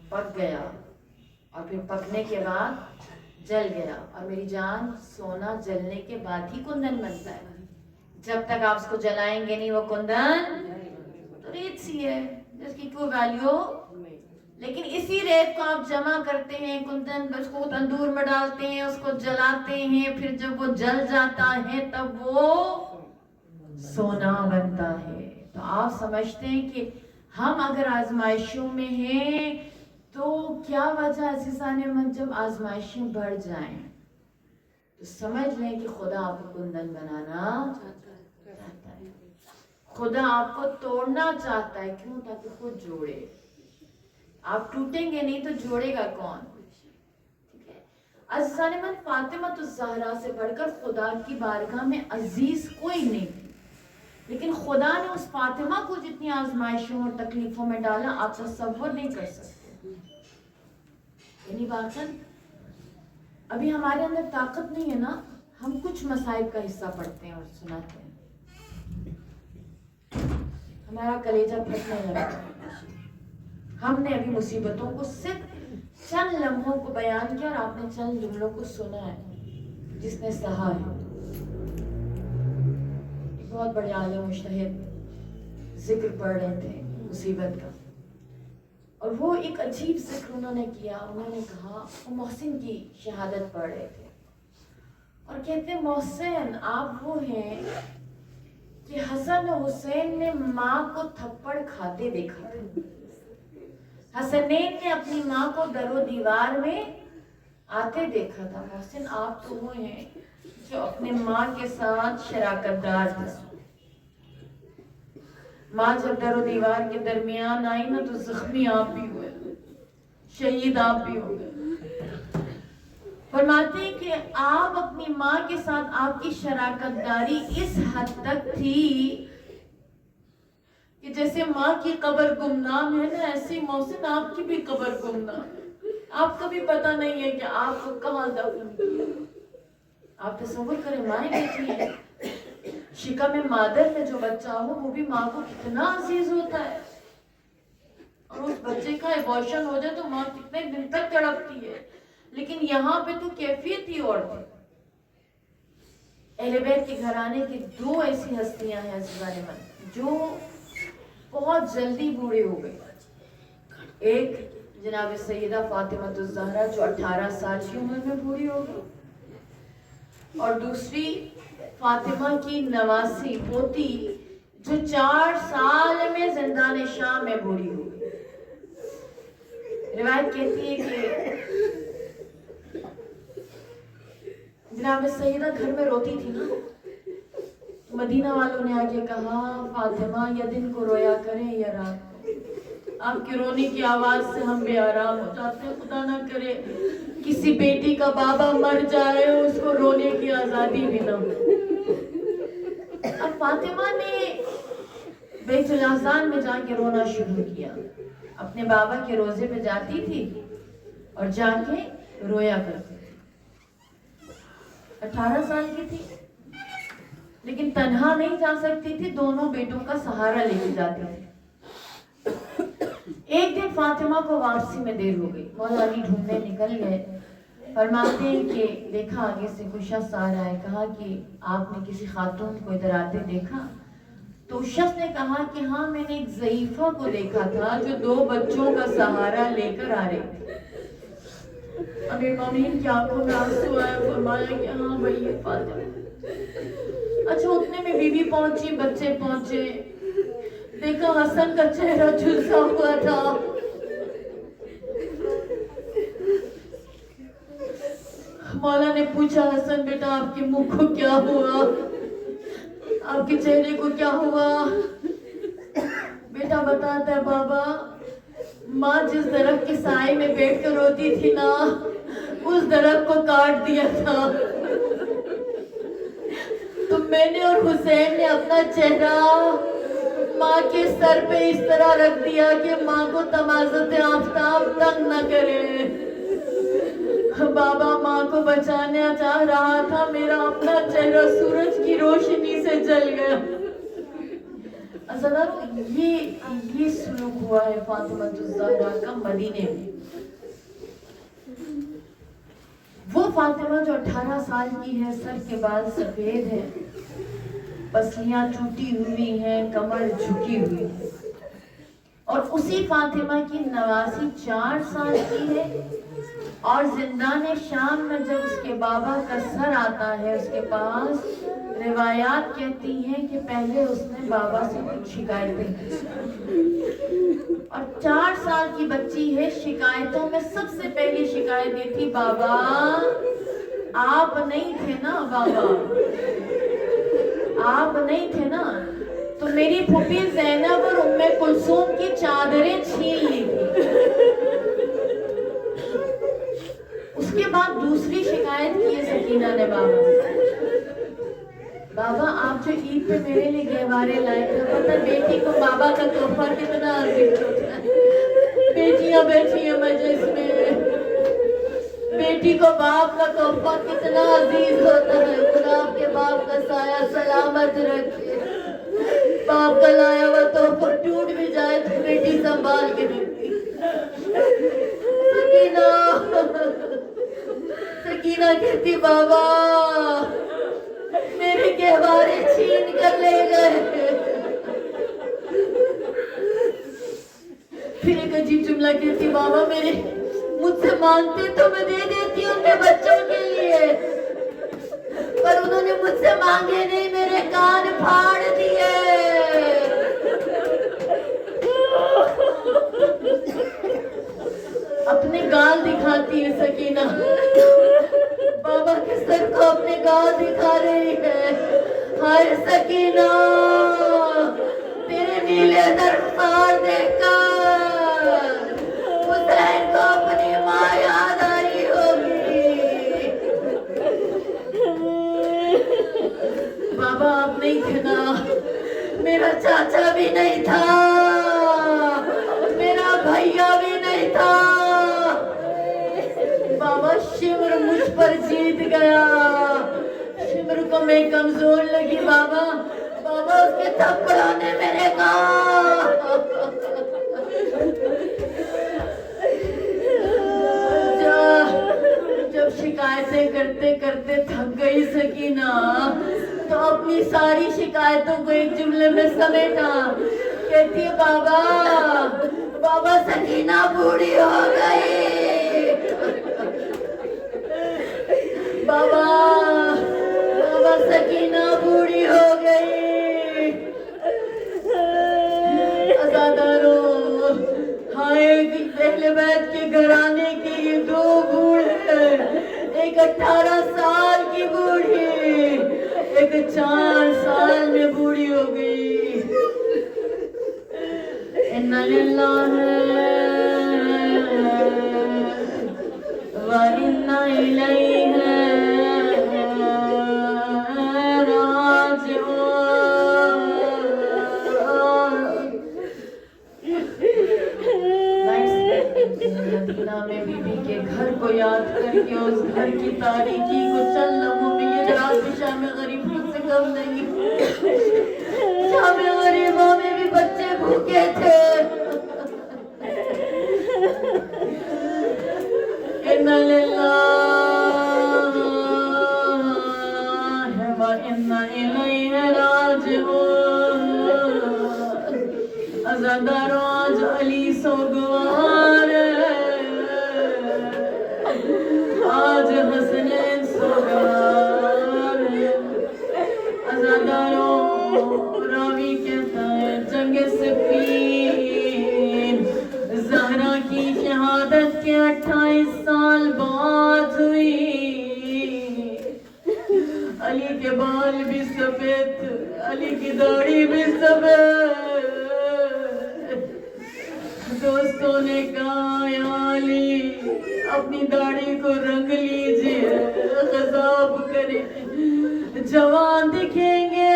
پک گیا اور پھر پکنے کے بعد جل گیا، اور میری جان سونا جلنے کے بعد ہی کندن بنتا ہے، جب تک آپ اس کو جلائیں گے نہیں وہ کندن تو ریت سی ہے جس کی کوئی ویلیو۔ لیکن اسی ریت کو آپ جمع کرتے ہیں، کندن اس کو تندور میں ڈالتے ہیں، اس کو جلاتے ہیں، پھر جب وہ جل جاتا ہے تب وہ سونا بنتا ہے۔ تو آپ سمجھتے ہیں کہ ہم اگر آزمائشوں میں ہیں تو کیا وجہ عزیزان من، جب آزمائشیں بڑھ جائیں تو سمجھ لیں کہ خدا آپ کو کندن بنانا چاہتا ہے، خدا آپ کو توڑنا چاہتا ہے۔ کیوں؟ تاکہ خود جوڑے۔ آپ ٹوٹیں گے نہیں تو جوڑے گا کون؟ ٹھیک ہے عزیزان من، فاطمہ الزہرا سے بڑھ کر خدا کی بارگاہ میں عزیز کوئی نہیں تھی، لیکن خدا نے اس فاطمہ کو جتنی آزمائشوں اور تکلیفوں میں ڈالا آپ تصور نہیں کر سکتے۔ یعنی واقعاً ابھی ہمارے اندر طاقت نہیں ہے نا، ہم کچھ مصائب کا حصہ پڑھتے ہیں اور سناتے ہیں، ہمارا کلیجہ پھٹنے لگتا ہے۔ ہم نے ابھی مصیبتوں کو صرف چند لمحوں کو بیان کیا اور آپ نے چند جملوں کو سنا ہے، جس نے سہا ہے۔ بہت بڑے عالم مجتہد ذکر پڑھ رہے تھے مصیبت کا، اور وہ ایک عجیب ذکر انہوں نے کیا۔ انہوں نے کہا، وہ محسن کی شہادت پڑھ رہے تھے اور کہتے ہیں محسن آپ وہ ہیں کہ حسن و حسین نے ماں کو تھپڑ کھاتے دیکھا تھا، حسنین نے اپنی ماں کو در و دیوار میں آتے دیکھا تھا۔ محسن آپ تو وہ ہیں جو اپنے ماں کے ساتھ شراکت دار تھا، ماں جب در و دیوار کے درمیان آئی نا تو زخمی آپ بھی ہوئے، شہید آپ بھی ہو گئے۔ فرماتے ہیں کہ آپ اپنی ماں کے ساتھ آپ کی شراکت داری اس حد تک تھی کہ جیسے ماں کی قبر گمنام ہے نا، ایسی محسن آپ کی بھی قبر گمنام ہے، آپ کا بھی پتہ نہیں ہے کہ آپ کو کہاں دفن کیا۔ آپ تصور کریں مائیں بیٹی ہے، شکم مادر میں جو بچہ ہو وہ بھی ماں کو کتنا عزیز ہوتا ہے، اور اس بچے کا ایبارشن ہو جائے تو ماں کتنے دن تک تڑپتی ہے۔ لیکن یہاں پہ تو کیفیت ہی اور تھی۔ اہل بیت کے گھرانے کی دو ایسی ہستیاں ہیں عزیزان من جو بہت جلدی بوڑھے ہو گئے۔ ایک جناب سیدہ فاطمہ الزہرا جو 18 سال کی عمر میں بوڑھی ہو گئی، اور دوسری فاطمہ کی نواسی پوتی جو 4 سال میں زندان شام میں بوڑھی ہو گئی۔ روایت کہتی ہے کہ جناب سیدہ گھر میں روتی تھی نا، مدینہ والوں نے آگے کہا فاطمہ یا دن کو رویا کریں یا رات کو، آپ کی رونے کی آواز سے ہم بے آرام ہو جاتے ہیں، خدا نہ کرے کسی بیٹی کا بابا مر جائے اس کو رونے کی آزادی بھی نہ ہو۔ اب فاطمہ نے بیت الاحزان میں جا کے رونا شروع کیا، اپنے بابا کے روزے پہ جاتی تھی اور جا کے رویا کرتی تھی۔ 18 سال کی تھی لیکن تنہا نہیں جا سکتی تھی، دونوں بیٹوں کا سہارا لے کے جاتی تھی۔ ایک دن فاطمہ کو واپسی میں دیر ہو گئی، مولا علی ڈھونڈنے نکل گئے۔ فرماتے ہیں کہ دیکھا آگے سے کوئی شخص آ رہا ہے، کہا کہ آپ نے کسی خاتون کو ادھر آتے دیکھا؟ تو اس شخص نے کہا کہ ہاں میں نے ایک ضعیفہ کو دیکھا تھا جو 2 بچوں کا سہارا لے کر آ رہی تھی۔ امیر مومنین کی آنکھوں میں آنسو آئے، فرمایا کہ ہاں بھائی یہ فاطمہ۔ اچھا اتنے میں بیوی پہنچی، بچے پہنچے، دیکھا حسن کا چہرہ جھلسا ہوا تھا۔ مولا نے پوچھا حسن بیٹا آپ کے منہ کو کیا ہوا، آپ کے چہرے کو کیا ہوا؟ بیٹا بتاتا ہے بابا ماں جس درخت کے سائے میں بیٹھ کر روتی تھی نا اس درخت کو کاٹ دیا تھا تو میں نے اور حسین نے اپنا چہرہ ماں کے سر پہ اس طرح رکھ دیا کہ ماں کو تمازت آفتاب تنگ نہ کرے. بابا ماں کو بچانا چاہ رہا تھا, میرا اپنا چہرہ سورج کی روشنی سے جل گیا. یہ سلوک ہوا ہے فاطمہ الزہرا کا مدینے میں. وہ فاطمہ جو 18 سال کی ہے, سر کے بال سفید ہیں, پسلیاں ٹوٹی ہوئی ہیں, کمر جھکی ہوئی ہے, اور اسی فاطمہ کی نواسی 4 سال کی ہے. اور زندان شام میں جب اس کے بابا کا سر آتا ہے اس کے پاس, روایات کہتی ہیں کہ پہلے اس نے بابا سے کچھ شکایتیں کی, اور 4 سال کی بچی ہے. شکایتوں میں سب سے پہلی شکایت یہ تھی, بابا آپ نہیں تھے نا, بابا آپ نہیں تھے نا تو میری پھوپھی زینب اور ام کلثوم کی چادریں چھین لی تھی. اس کے بعد دوسری شکایت کی ہے سکینہ نے بابا سے, بابا آپ جو عید پہ میرے لیے گہوارے لائے تھے, پتہ بیٹی کو بابا کا تحفہ کتنا عزیز ہوتا ہے. بیٹیاں بیٹھی ہیں مجلس میں, بیٹی کو باپ کا تحفہ کتنا عزیز ہوتا ہے. خدا آپ کے باپ کا سایہ سلامت رکھے. باپ کا لایا ہوا تحفہ ٹوٹ بھی جائے تو بیٹی سنبھال کے رکھتی. سکینہ کہتی, بابا میرے گہوارے چھین کر لے گئے. پھر ایک عجیب جملہ کہتی, بابا میرے مجھ سے مانگتے تو میں دے دیتی ہوں اپنے بچوں کے لیے, پر انہوں نے مجھ سے مانگے نہیں, میرے کان پھاڑ دیے. اپنے گال دکھاتی ہے سکینہ, بابا کے سر کو اپنے گال دکھا رہی ہے. ہائے سکینہ, تیرے نیلے درخار دیکھ کر حسین کو اپنی ماں یاد آئی ہوگی. بابا آپ نہیں تھے نا, میرا چاچا بھی نہیں تھا, میرا بھیا بھی نہیں تھا. بابا شمر مجھ پر جیت گیا, شمر کو میں کمزور لگی. بابا اس کے تھپڑوں نے میرے جب شکایتیں کرتے کرتے تھک گئی سکینہ تو اپنی ساری شکایتوں کو ایک جملے میں سمیٹا. کہتی ہے, بابا سکینہ بوڑھی ہو گئی. بابا سکینہ بوڑھی ہو گئی. عزاداروں, ہائے اہل بیت کے گھرانے کے یہ 2 بوڑھے, ایک 18 سال کی بوڑھی, ایک 4 سال میں بوڑھی ہو گئی. اِنَّ لِلَّهِ وَإِنَّ إِلَيْهِ مدینہ میں بی بی کے گھر کو یاد کر کے اس گھر کی تاریکی کو چند لمحوں میں یہ رات بھی شام غریب سے کم نہیں. شام غریبوں میں بھی بچے بھوکے تھے. اِنَّ لِلَّهِ وَإِنَّ إِلَيْهِ رَاجِعُونَ. عزاداروں, آج علی سوگوار ہے, آج حسنین سوگوار ہے. عزاداروں, راوی کہتا ہے جنگ صفین زہرا کی شہادت کے 28 سال بعد ہوئی. علی کے بال بھی سفید, علی کی داڑھی بھی سفید. دوستوں نے کہا یا علی اپنی داڑھی کو رنگ لیجیے، غضب کریں، جوان دکھیں گے۔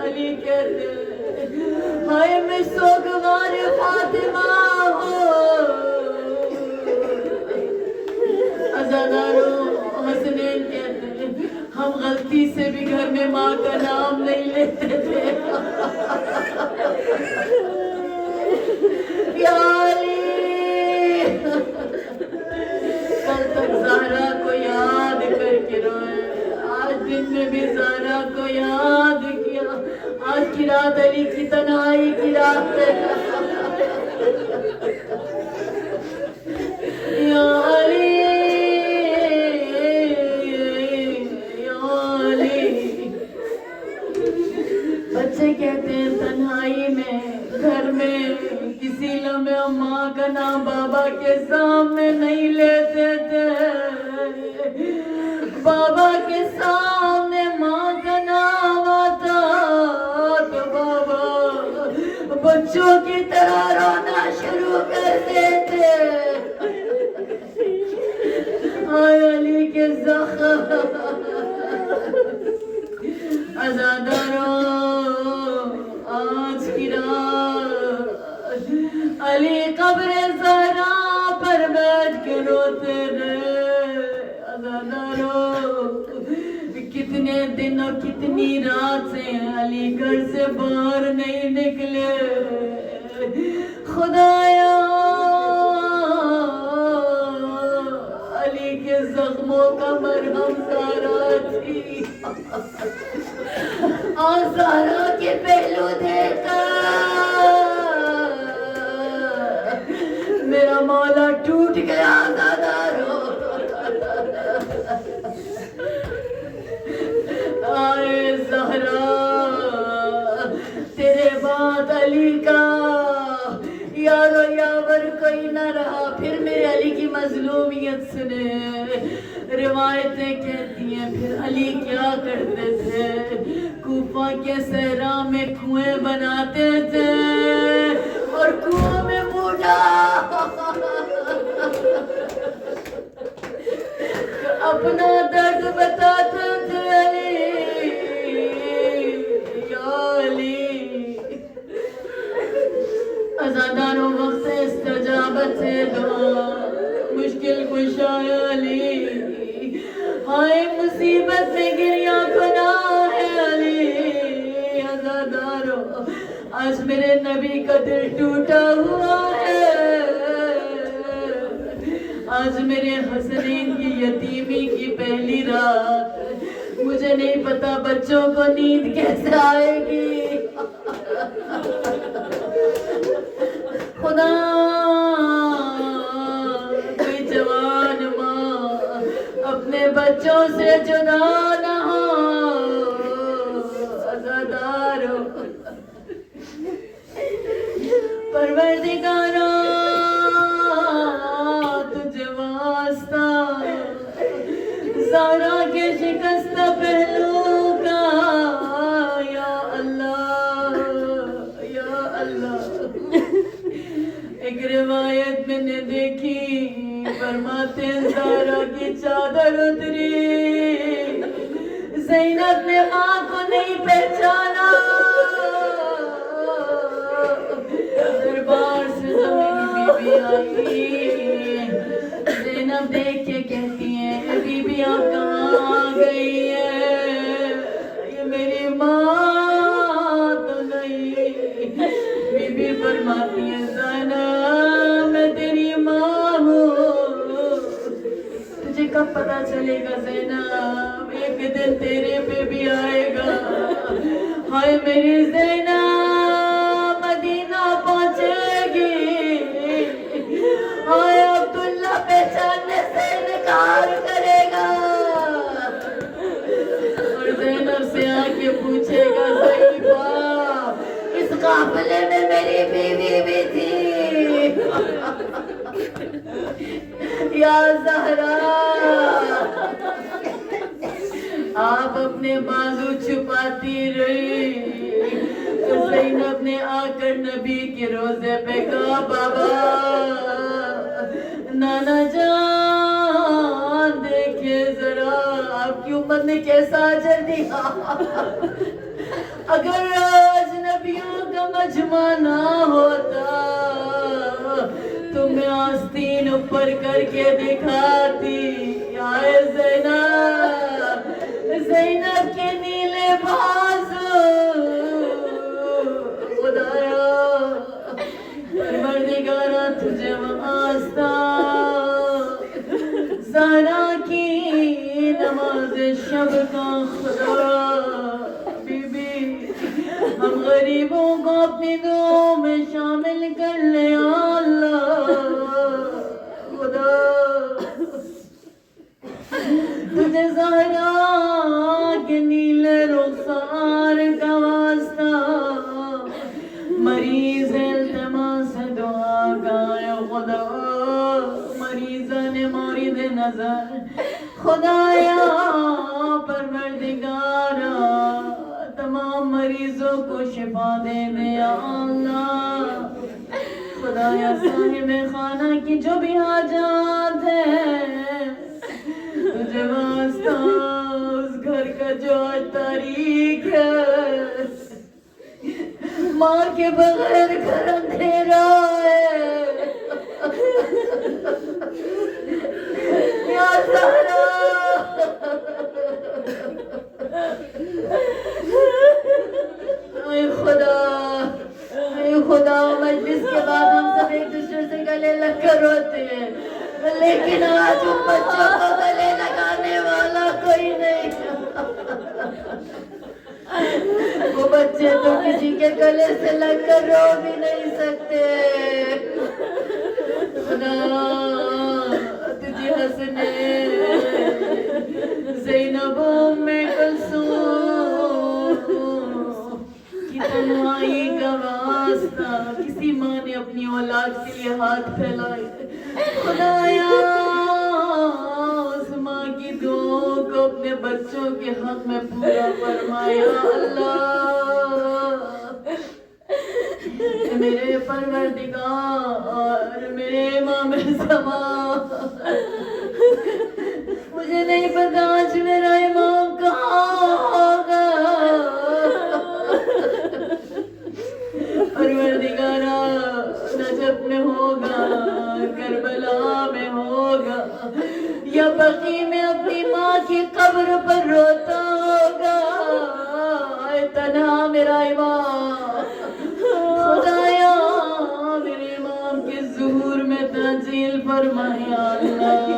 علی کہتے ہیں ہائے میں سوگوار فاطمہ ہوں۔ عزاداروں، حسنین کہتے ہیں ہم غلطی سے بھی گھر میں ماں کا نام نہیں لیتے تھے۔ یا علی کل تک زہرا کو یاد کر کے روئے، آج دن میں بھی زہرا کو یاد کیا۔ آج کی رات علی کی تنہائی کی رات ہے۔ یا علی بچے کہتے ہیں تنہائی میں گھر میں کسی لمحے ماں کا نام بابا کے سامنے نہیں لیتے تھے۔ بابا کے سامنے ماں کا نام آتا تو بابا بچوں کی طرح رونا شروع کر دیتے۔ آئے علی کے زخم۔ عزاداروں، آج کی رات علی قبر زہرا پر بیٹھ کے روتے رہے۔ عزاداروں، کتنے دن اور کتنی رات سے علی گھر سے باہر نہیں نکلے۔ خدایا علی کے زخموں کا مرہم زہرا تھی، اور زہرا کے پہلو دیکھا میرا مولا ٹوٹ گیا۔ عزاداروں، آئے زہرا تیرے بعد علی کا یار و یاور کوئی نہ رہا۔ پھر میرے علی کی مظلومیت سنے۔ روایتیں کہتی ہیں پھر علی کیا کرتے تھے، کوفہ کے صحرا میں کنویں بناتے تھے اور کنویں میں بوڑھا اپنا درد بتاتے تھے۔ علی یا علی، عزاداروں وقت استجابت ہے دعا، مشکل کشا علی، ہائے مصیبت میں گریہ کنا ہے علی۔ عزاداروں، آج میرے نبی کا دل ٹوٹا ہوا ہے، آج میرے حسنین کی یتیمی کی پہلی رات، مجھے نہیں پتا بچوں کو نیند کیسے آئے گی۔ خدا کوئی جوان ماں اپنے بچوں سے جدا نہ ہو۔ عزاداروں، پروردگارا تجھے واسطہ زہرا کے شکست پہلو کا، یا اللہ یا اللہ۔ ایک روایت میں نے دیکھی، فرماتے ہیں زہرا کی چادر اتری، زینب نے ماں کو نہیں پہچانا، دربار سے زمین بی بی آئی، زینب دیکھ کے کہتی ہیں بی بی آپ کہاں آ گئی ہے، یہ میری ماں تو نہیں۔ بی بی فرماتی ہیں زینب میں تیری ماں ہوں، تجھے کب پتا چلے گا زینب، ایک دن تیرے پہ بھی آئے گا۔ ہائے میری زینب مدینہ پہنچے گی، ہائے عبداللہ پہچاننے سے انکار کرے گا، اور زینب سے آ کے پوچھے گا ضعیفہ اس قافلے میں میری بیوی بھی تھی۔ یا زہرا، آپ اپنے بازو چھپاتی رہی، زینب نے آ کر نبی کے روزے پہ کہا بابا نانا جان دیکھے ذرا آپ کی امت نے کیسا اجر دیا. اگر آج نبیوں کا مجمع نہ ہوتا تو میں آستین اوپر کر کے دکھاتی. آئے زینب زینب کے نیلے بازو خدایا پروردگارا تجھے واسطہ زہرا کی نماز شب کا خدا بی بی ہم غریبوں کو اپنی دعاؤں میں شامل کر لے اللہ خدا تجھے زہرا کے نیلے رخسار کا واسطہ مریض التماس دعا کا اے خدا مریضہ نے مورد نظر خدایا پروردگارا تمام مریضوں کو شفا دے دے یا اللہ خدایا صاحب خانہ کی جو بھی حاجات ہے تجھے واسطہ اس گھر کا جو تاریخ ہے ماں کے بغیر گھر اندھیرا ہے یا زہرا اے خدا مجلس کے بعد ہم سب ایک دوسرے سے گلے لگ کر روتے ہیں لیکن آج ان بچوں کو گلے لگانے والا کوئی نہیں. وہ بچے تو کسی کے گلے سے لگ کر رو بھی نہیں سکتے. خدا تجھے حسنے زینب میں کلثوم کی تنہائی کا واسطہ کسی ماں نے اپنی اولاد کے لیے ہاتھ پھیلائے. خدایا اس ماں کی دعاؤں کو اپنے بچوں کے حق میں پورا فرمایا اللہ. میرے پروردگار میرے امام زمان مجھے نہیں پتا آج میرا امام کہاں ہوگا. پروردگارا نجف میں ہوگا کربلا میں ہوگا یا بقی میں اپنی ماں کی قبر پر روتا ہوگا. اے تنہا میرا امام خدایا میرے امام کے ظہور میں تعجیل فرمایا اللہ.